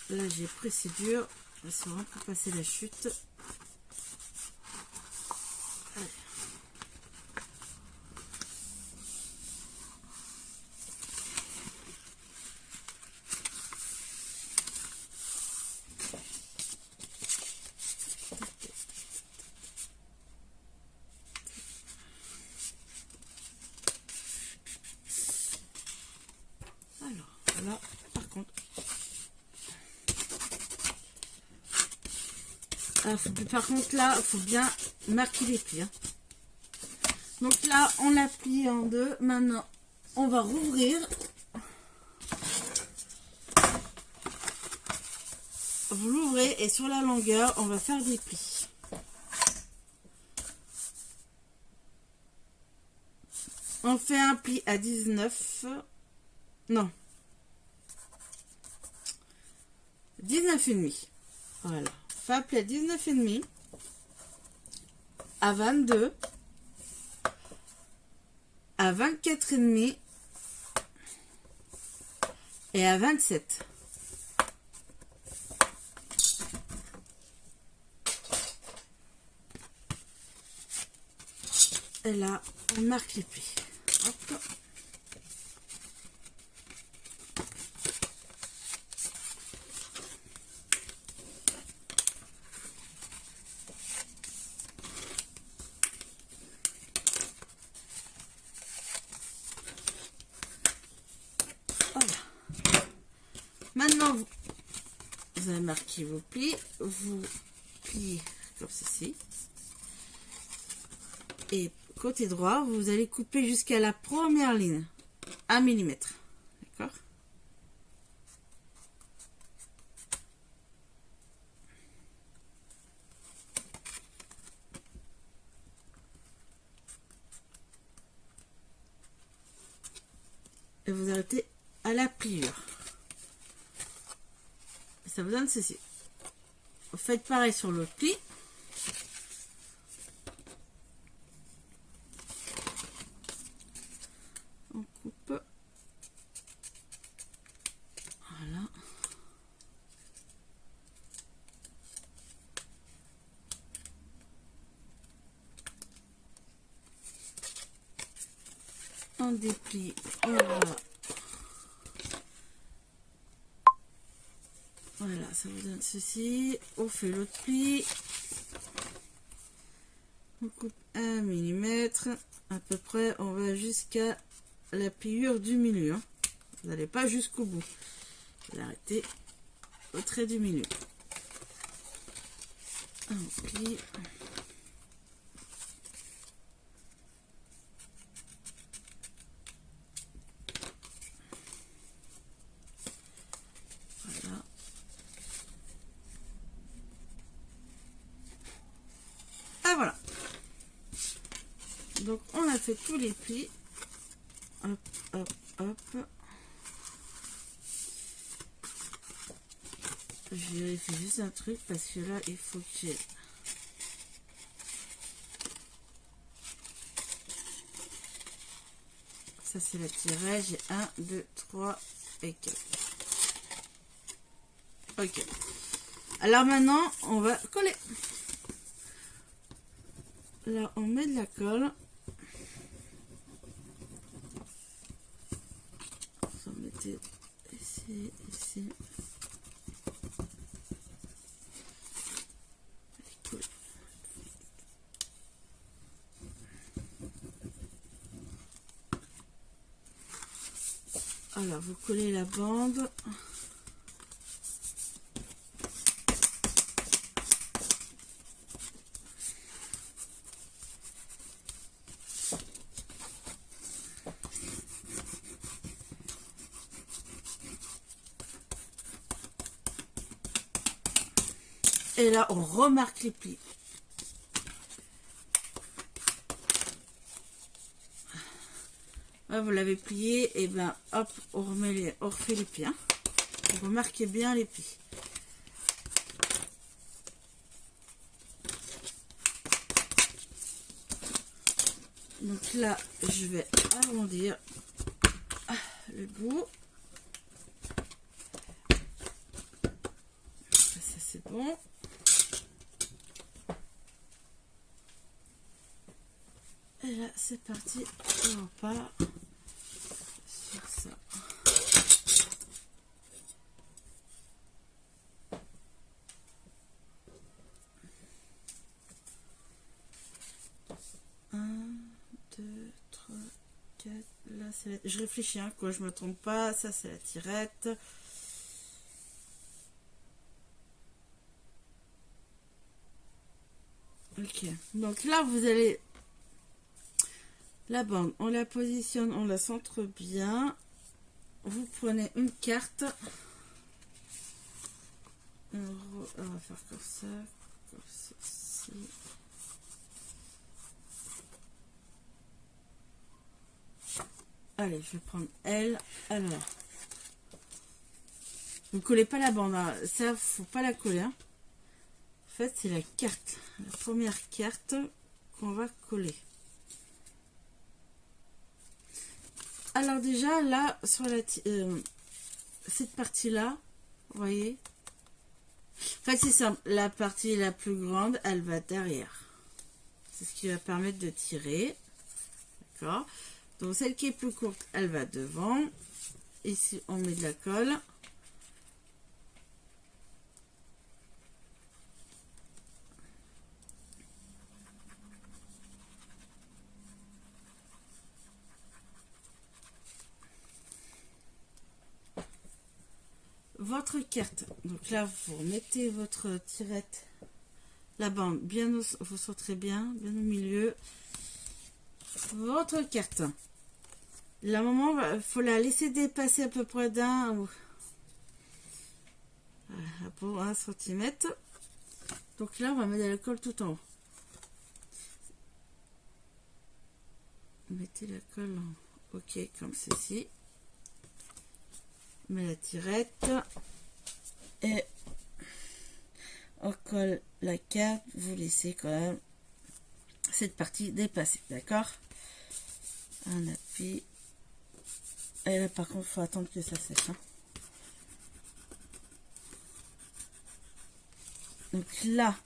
Speaker 1: Là, j'ai pris, c'est dur. C'est vraiment pour passer la chute. Allez. Alors, là, par contre... par contre, là, il faut bien marquer les plis. Hein. Donc là, on l'a plié en deux. Maintenant, on va rouvrir. Vous l'ouvrez et sur la longueur, on va faire des plis. On fait un pli à 19. Non. 19,5. Voilà. On fait un pli à 19,5. À 22. À 24,5. Et à 27. Et là, on marque les plis. Hop. Voilà. Maintenant, vous avez marqué vos plis. Vous pliez comme ceci. Et côté droit, vous allez couper jusqu'à la première ligne, 1 mm. D'accord? Et vous arrêtez à la pliure. Et ça vous donne ceci. Vous faites pareil sur le pli. On coupe. Voilà. On déplie. Voilà, ça vous donne ceci. On fait l'autre pli. On coupe 1 mm. À peu près, on va jusqu'à la pliure du milieu. Hein. Vous n'allez pas jusqu'au bout. Vous arrêtez au trait du milieu. On plie. Voilà. Et voilà. Donc on a fait tous les plis. Hop, hop, hop. Je vérifie juste un truc parce que là il faut que j'ai... Ça, c'est la tirée. J'ai 1, 2, 3 et 4. Ok. Alors maintenant, on va coller. Là, on met de la colle. Vous en mettez ici, ici. Alors, vous collez la bande. Et là, on remarque les plis. Là, vous l'avez plié, et ben hop, on refait les plis. Hein. Vous remarquez bien les plis. Donc là, je vais arrondir le bout. Ça, c'est bon. Et là, c'est parti. On repart sur ça. Là, c'est je réfléchis, hein, quoi, je me trompe pas. Ça, c'est la tirette. Ok. Donc là, vous allez... La bande, on la positionne, on la centre bien. Vous prenez une carte. On va faire comme ça. Comme ceci. Allez, je vais prendre elle. Alors, vous collez pas la bande, hein. Ça, faut pas la coller. Hein. En fait, c'est la carte, la première carte qu'on va coller. Alors déjà, là, sur la cette partie-là, vous voyez. En fait, c'est simple. La partie la plus grande, elle va derrière. C'est ce qui va permettre de tirer. D'accord. Donc celle qui est plus courte, elle va devant. Ici, on met de la colle. Votre carte. Donc là, vous mettez votre tirette, la bande bien vous sauterez bien au milieu. Votre carte. Là, moment, il faut la laisser dépasser à peu près d'un ou pour 1 cm. Donc là, on va mettre de la colle tout en haut. Mettez la colle en OK comme ceci. On met la tirette et on colle la carte. Vous laissez quand même cette partie dépasser, d'accord? Un appui. Et là, par contre, il faut attendre que ça sèche. Hein. Donc là,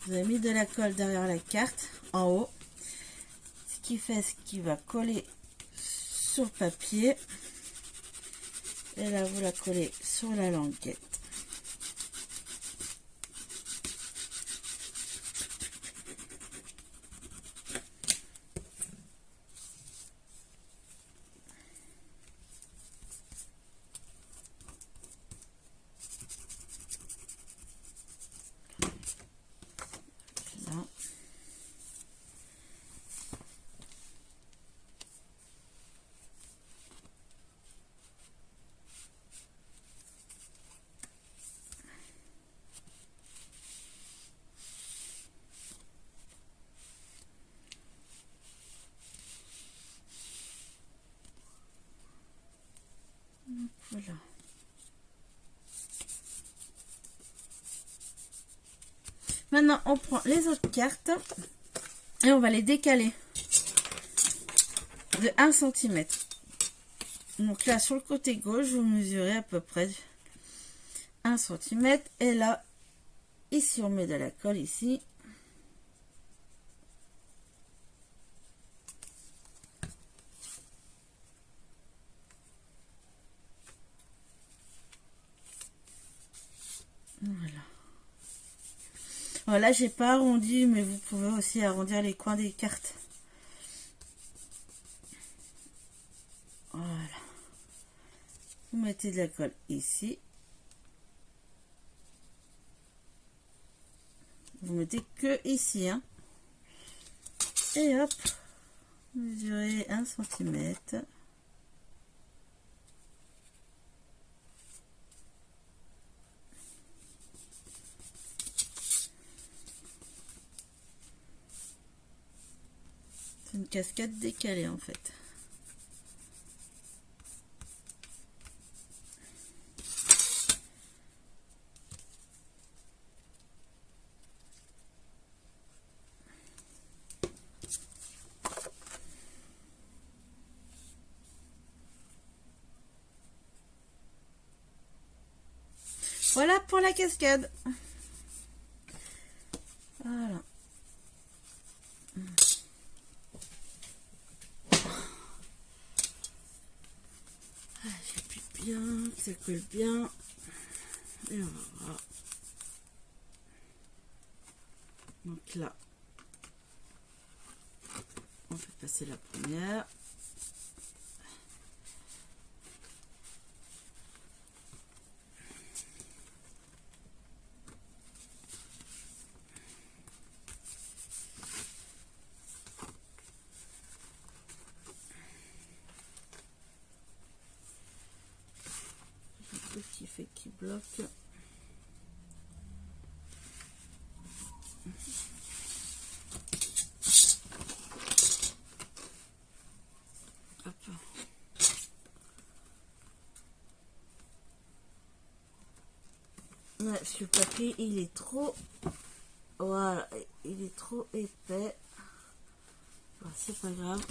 Speaker 1: vous avez mis de la colle derrière la carte, en haut. Ce qui fait ce qui va coller sur le papier. Et là, vous la collez sur la languette. Là. Voilà. Maintenant, on prend les autres cartes et on va les décaler. de 1 cm. Donc là, sur le côté gauche, vous mesurez à peu près 1 cm. Et là, ici, on met de la colle ici. Voilà. Voilà, j'ai pas arrondi, mais vous pouvez aussi arrondir les coins des cartes. Voilà. Vous mettez de la colle ici. Vous mettez que ici, hein. Et hop, mesurez 1 cm. C'est une cascade décalée en fait. Voilà pour la cascade. Voilà. J'appuie bien, que ça colle bien. Et on va voir. Donc là, on peut passer la première. Un petit fait qui bloque. Hop. Ouais, ce papier, il est trop... Voilà, il est trop épais. Bon, c'est pas grave.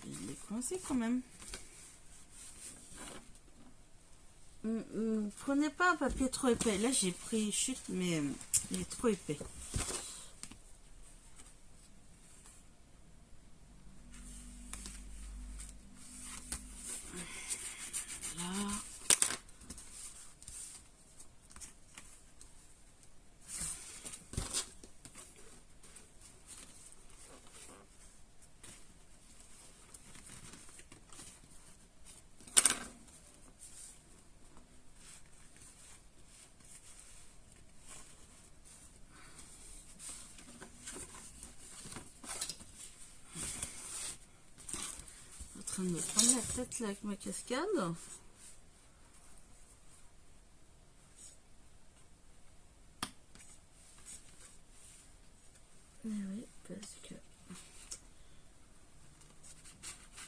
Speaker 1: Il est coincé quand même. Prenez pas un papier trop épais. Là, j'ai pris chute, mais il est trop épais. Là. En train de me prendre la tête là avec ma cascade. Mais oui, parce que...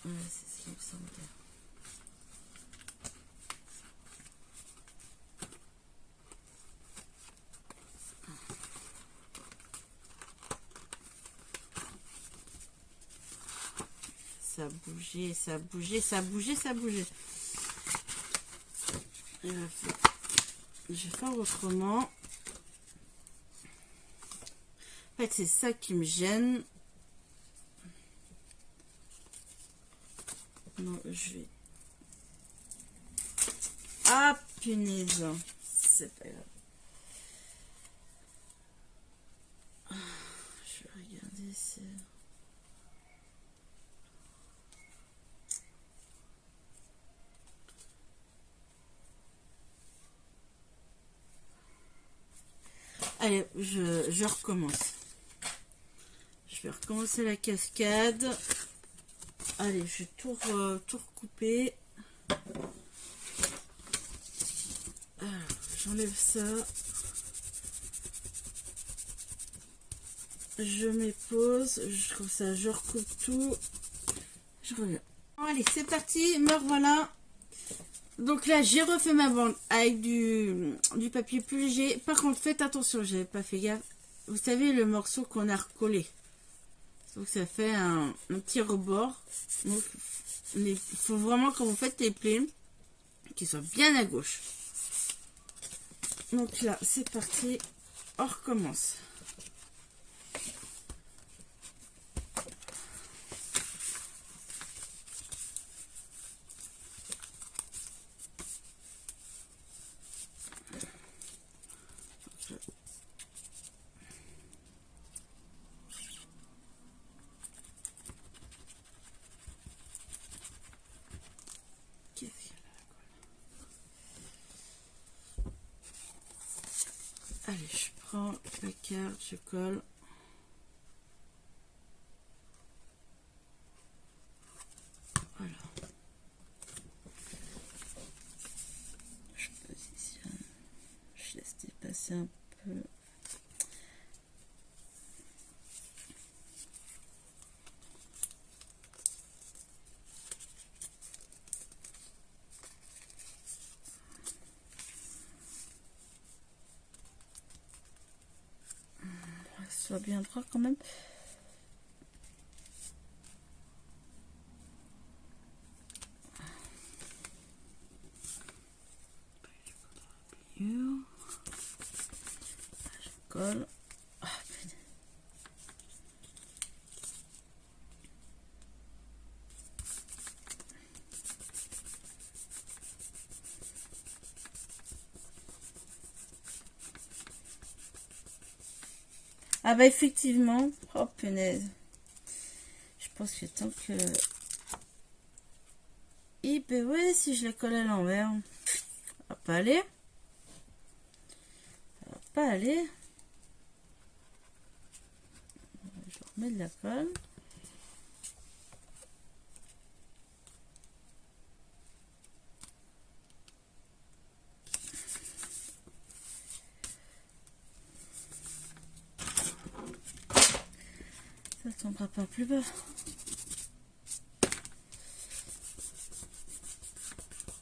Speaker 1: Ouais, c'est ce qui me semblait. Ça bougeait, ça bougeait, ça bougeait, ça bougeait. Je vais faire autrement. En fait, c'est ça qui me gêne. Non, je vais... Ah, punaise. C'est pas grave. Je vais regarder si... Allez, je recommence. Je vais recommencer la cascade. Allez, je vais tout recouper. Alors, j'enlève ça. je mets pause, je trouve ça, je recoupe tout, je reviens. Allez, c'est parti, me revoilà. Donc là, j'ai refait ma bande avec du papier plus léger. Par contre, faites attention, j'avais pas fait gaffe. Vous savez, le morceau qu'on a recollé. Donc ça fait un petit rebord. Donc il faut vraiment, quand vous faites les plis, qu'ils soient bien à gauche. Donc là, c'est parti, on recommence. Allez, je prends la carte, je colle. Voilà. Je positionne. Je laisse dépasser un peu. Soit bien droit quand même. Je colle. Oh, ah bah effectivement, oh punaise. Je pense que tant que... Et ben ouais, si je la colle à l'envers, ça va pas aller. Ça va pas aller. Je remets de la colle. Ça tombera pas plus bas.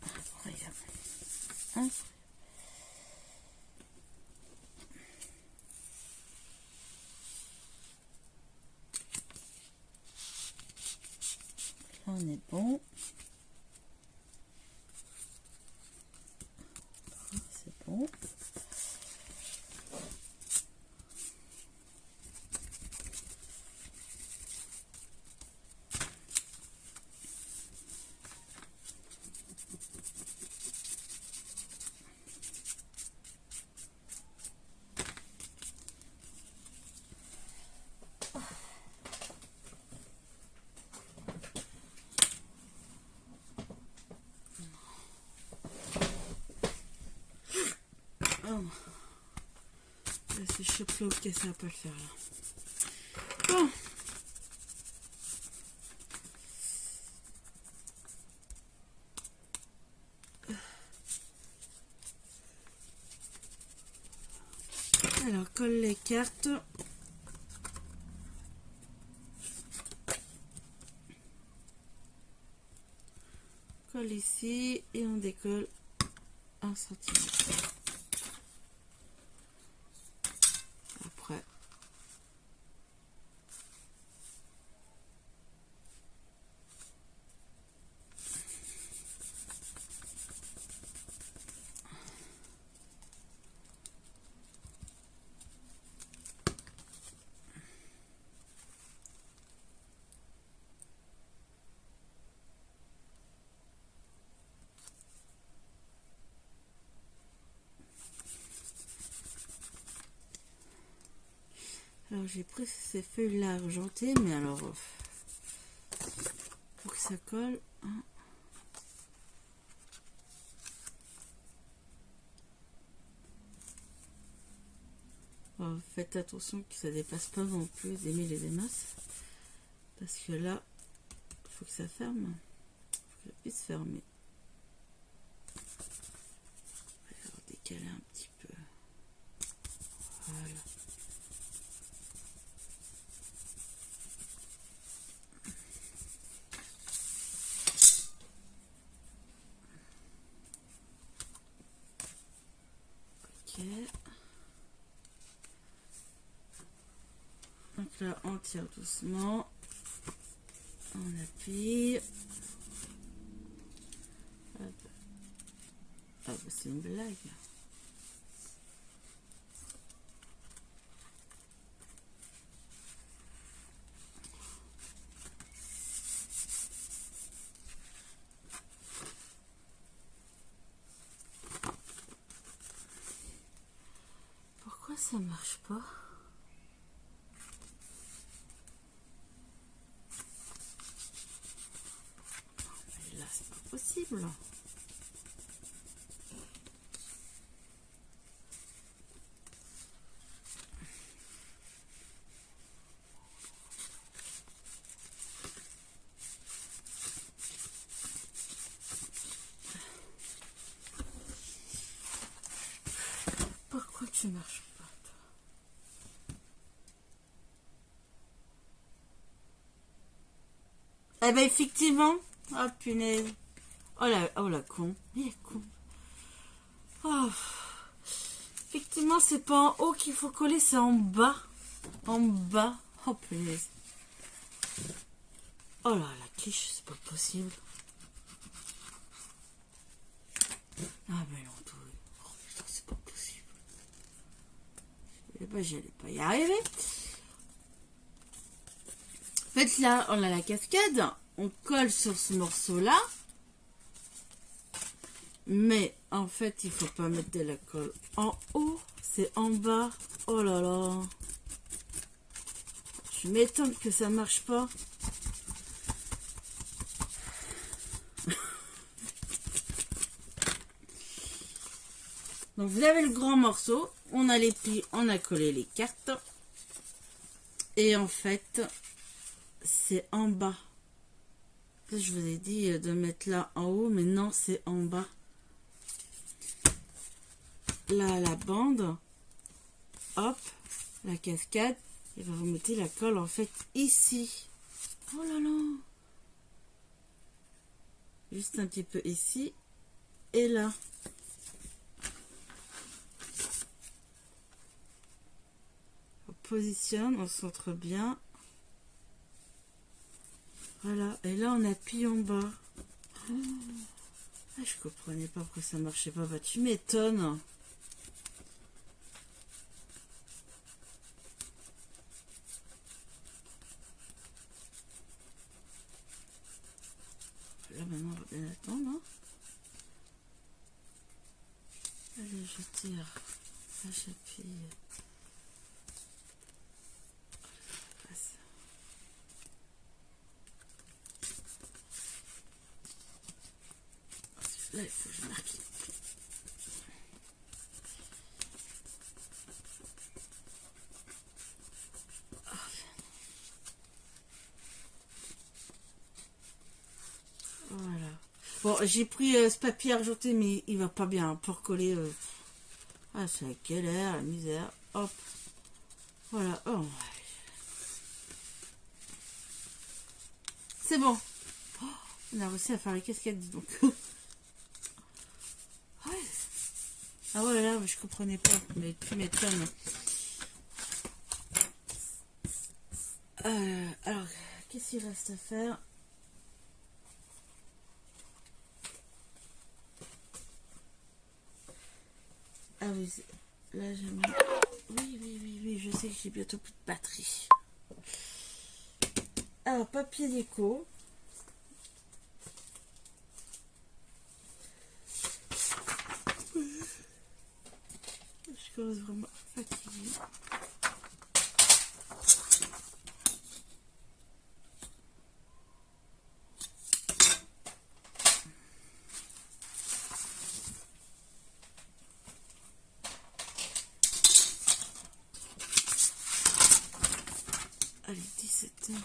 Speaker 1: Incroyable. Incroyable. Là on est bon. C'est bon. C'est chaud, ok, ça va pas le faire là. Bon. Alors, colle les cartes. Colle ici et on décolle 1 cm. Après, alors j'ai pris ces feuilles là argentées, mais alors pour que ça colle, hein. Alors, faites attention que ça dépasse pas non plus des mille et des masses, parce que là il faut que ça ferme, il faut que ça puisse fermer. Alors décaler un petit peu, voilà. là, on tire doucement. On appuie. Hop. Ah bah c'est une blague. Pourquoi ça marche pas? Mais là c'est pas possible. Pourquoi tu marches pas, toi? Eh ben effectivement. Oh punaise. Oh la con. Il est con. Oh. Effectivement, c'est pas en haut qu'il faut coller, c'est en bas. En bas. Oh punaise. Oh là, la quiche, c'est pas possible. Ah mais non, tout. Oh putain, c'est pas possible. Eh ben, j'allais pas y arriver. En fait, là, on a la cascade. On colle sur ce morceau-là. Mais, en fait, il faut pas mettre de la colle en haut. C'est en bas. Oh là là. Je m'étonne que ça marche pas. Donc, vous avez le grand morceau. On a les plis, on a collé les cartes. Et en fait, c'est en bas. Je vous ai dit de mettre là en haut, mais non, c'est en bas. Là, la bande. Hop, la cascade. Et vous mettez la colle, en fait, ici. Oh là là. Juste un petit peu ici. Et là. On positionne, on centre bien. Voilà, et là on appuie en bas. Oh. Ah, je comprenais pas pourquoi ça marchait pas. Bah, tu m'étonnes. Là maintenant on va bien attendre. Hein. Allez, je tire. Là j'appuie. Là, il faut que je marque. Voilà. Bon, j'ai pris ce papier argenté, mais il va pas bien pour coller. Ah, c'est la galère, la misère. Hop. Voilà. Oh. C'est bon. Oh, on a réussi à faire la cascade, dis donc. Ouais. Ah ouais, là, je comprenais pas. Mais tu m'étonnes. Alors, qu'est-ce qu'il reste à faire? Ah oui, là j'ai mis... Oui, je sais que j'ai bientôt plus de batterie. Alors, papier déco. Je commence vraiment fatiguée. Allez, 17 heures.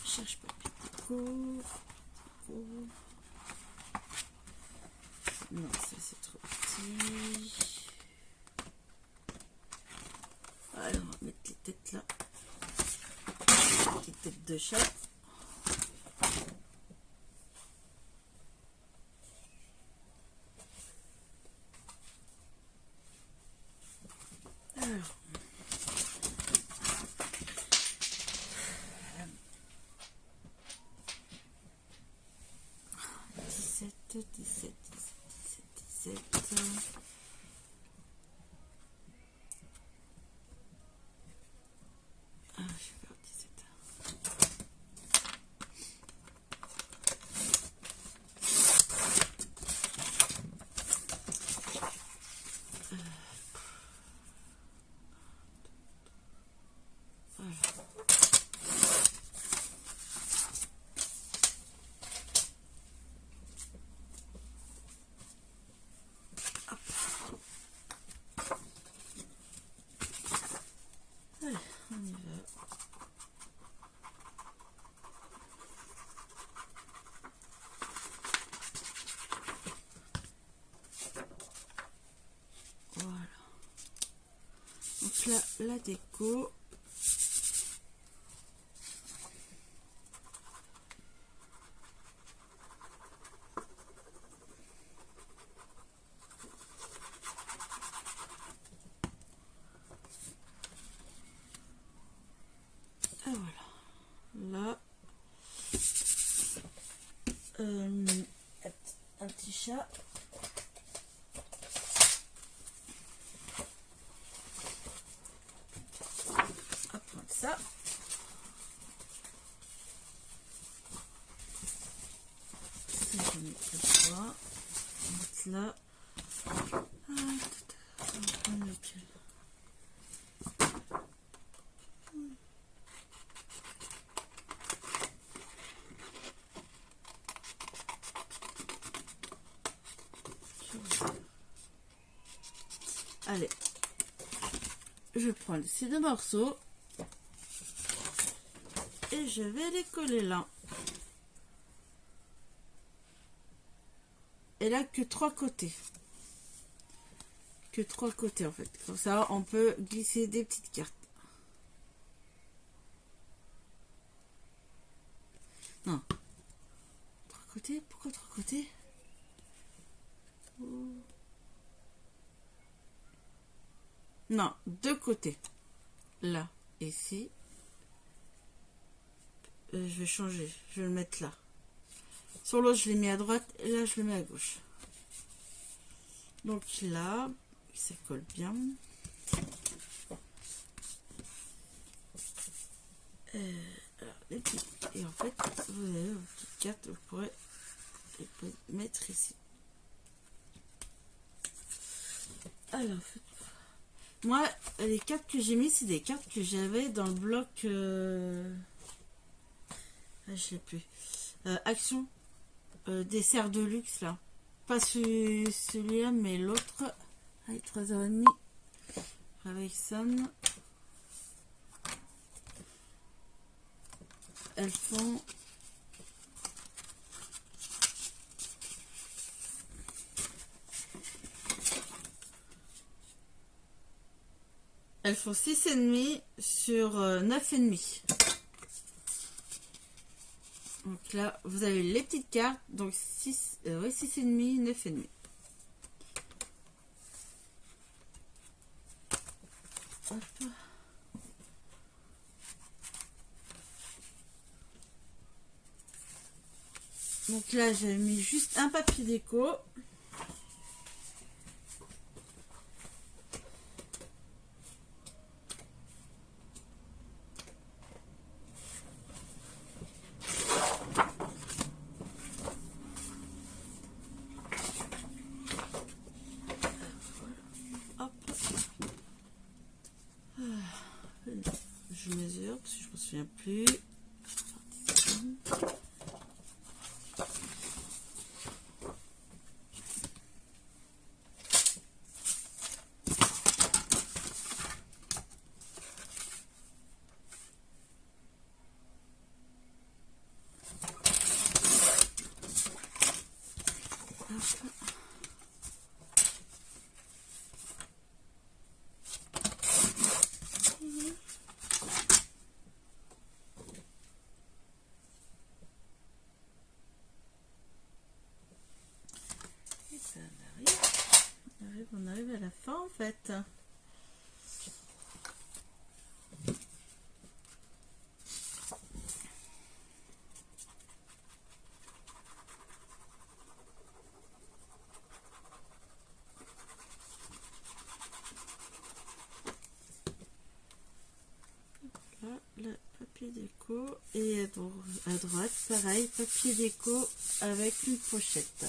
Speaker 1: Cherche pas. trop. Non, ça c'est trop petit. Alors, on va mettre les têtes là. Les têtes de chat. Alors. 17, 17, 17, 17. Ah, je vais faire 17. Allez, on y va. Voilà. Donc là, la déco. Et voilà. Là. Un petit chat. On va prendre ça. Je vais mettre ça. On va mettre là. On va prendre lequel. Allez, je prends ces deux morceaux et je vais les coller là. Et là, que trois côtés. Que trois côtés en fait. Comme ça, on peut glisser des petites cartes. Non. Trois côtés? Pourquoi trois côtés? Non, deux côtés. Là, ici. Je vais changer. Je vais le mettre là. Sur l'autre, je l'ai mis à droite. Et là, je le mets à gauche. Donc là, ça colle bien. Alors, les petits, et en fait, vous avez vos petites cartes. Vous pourrez les mettre ici. Alors, moi, les cartes que j'ai mis, c'est des cartes que j'avais dans le bloc. Je sais plus. Action des serres de luxe là. Pas celui-là, mais l'autre. Allez, 3h30. Avec Sam. Elles font. Elles font 6,5 sur 9,5. Donc là, vous avez les petites cartes. Donc 6,5, 9,5. Hop. Donc là, j'ai mis juste un papier déco. Je mesure parce que je me souviens plus. On arrive à la fin en fait. Là, le papier déco et à droite, pareil, papier déco avec une pochette.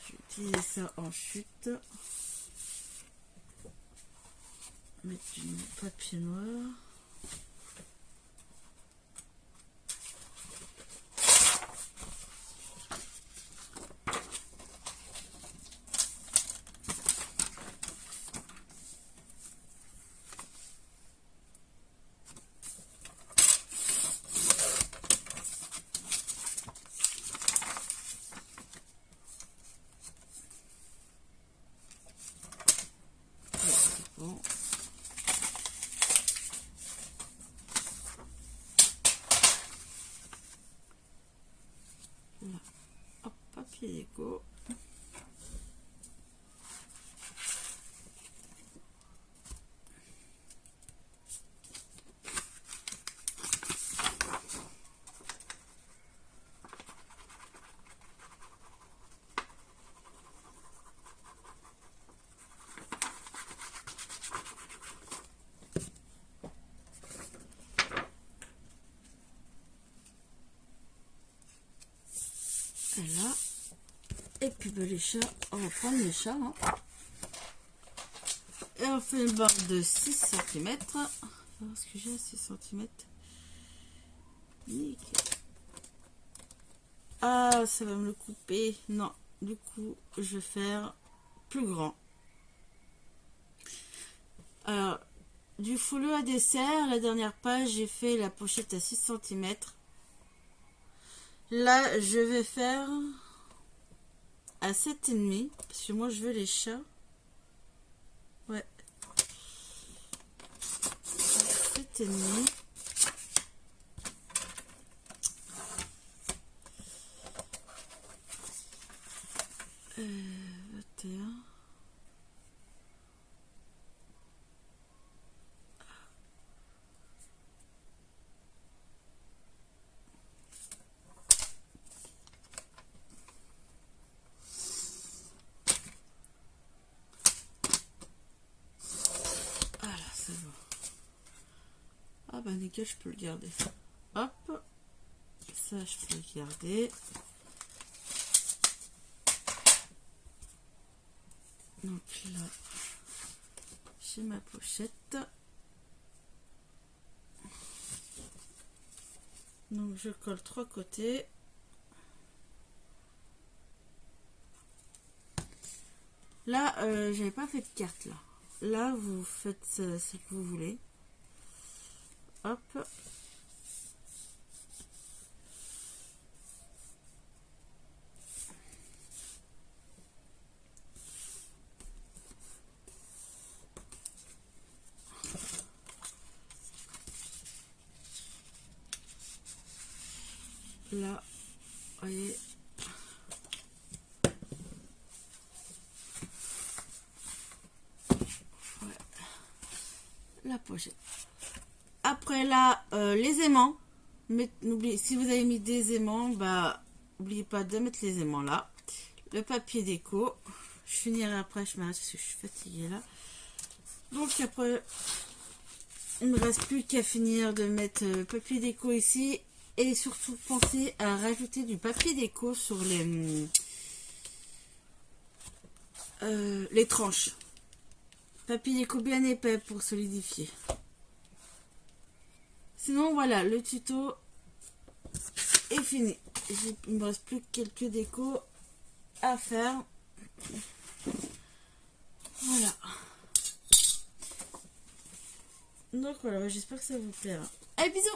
Speaker 1: J'utilise ça en chute. Mettre du papier noir. Bon. Là, hop, papier déco. Là. Et puis ben, les chats, on va prendre les chats. Hein. Et on fait une barre de 6 cm. Est-ce que j'ai 6 cm? Nickel. Ah, ça va me le couper. Non, du coup, je vais faire plus grand. Alors, du folio à dessert, la dernière page, j'ai fait la pochette à 6 cm. Là, je vais faire à 7,5 parce que moi, je veux les chats. Ouais. 7,5. Euh, 21. Voilà, c'est bon. Ah bah nickel, je peux le garder. Hop. Ça, je peux le garder. Donc là, j'ai ma pochette. Donc je colle 3 côtés. Là, j'avais pas fait de carte là. Là, vous faites ce que vous voulez. Hop. Là, voyez. Ouais. La pochette. Après là, les aimants. Mais n'oubliez, si vous avez mis des aimants, bah, n'oubliez pas de mettre les aimants là. Le papier déco. Je finirai après, je m'arrête parce que je suis fatiguée là. Donc après, il ne me reste plus qu'à finir de mettre le papier déco ici. Et surtout, pensez à rajouter du papier déco sur les tranches. Papier déco bien épais pour solidifier. Sinon, voilà, le tuto est fini. Il me reste plus que quelques décos à faire. Voilà. Donc voilà, j'espère que ça vous plaira. Allez, bisous!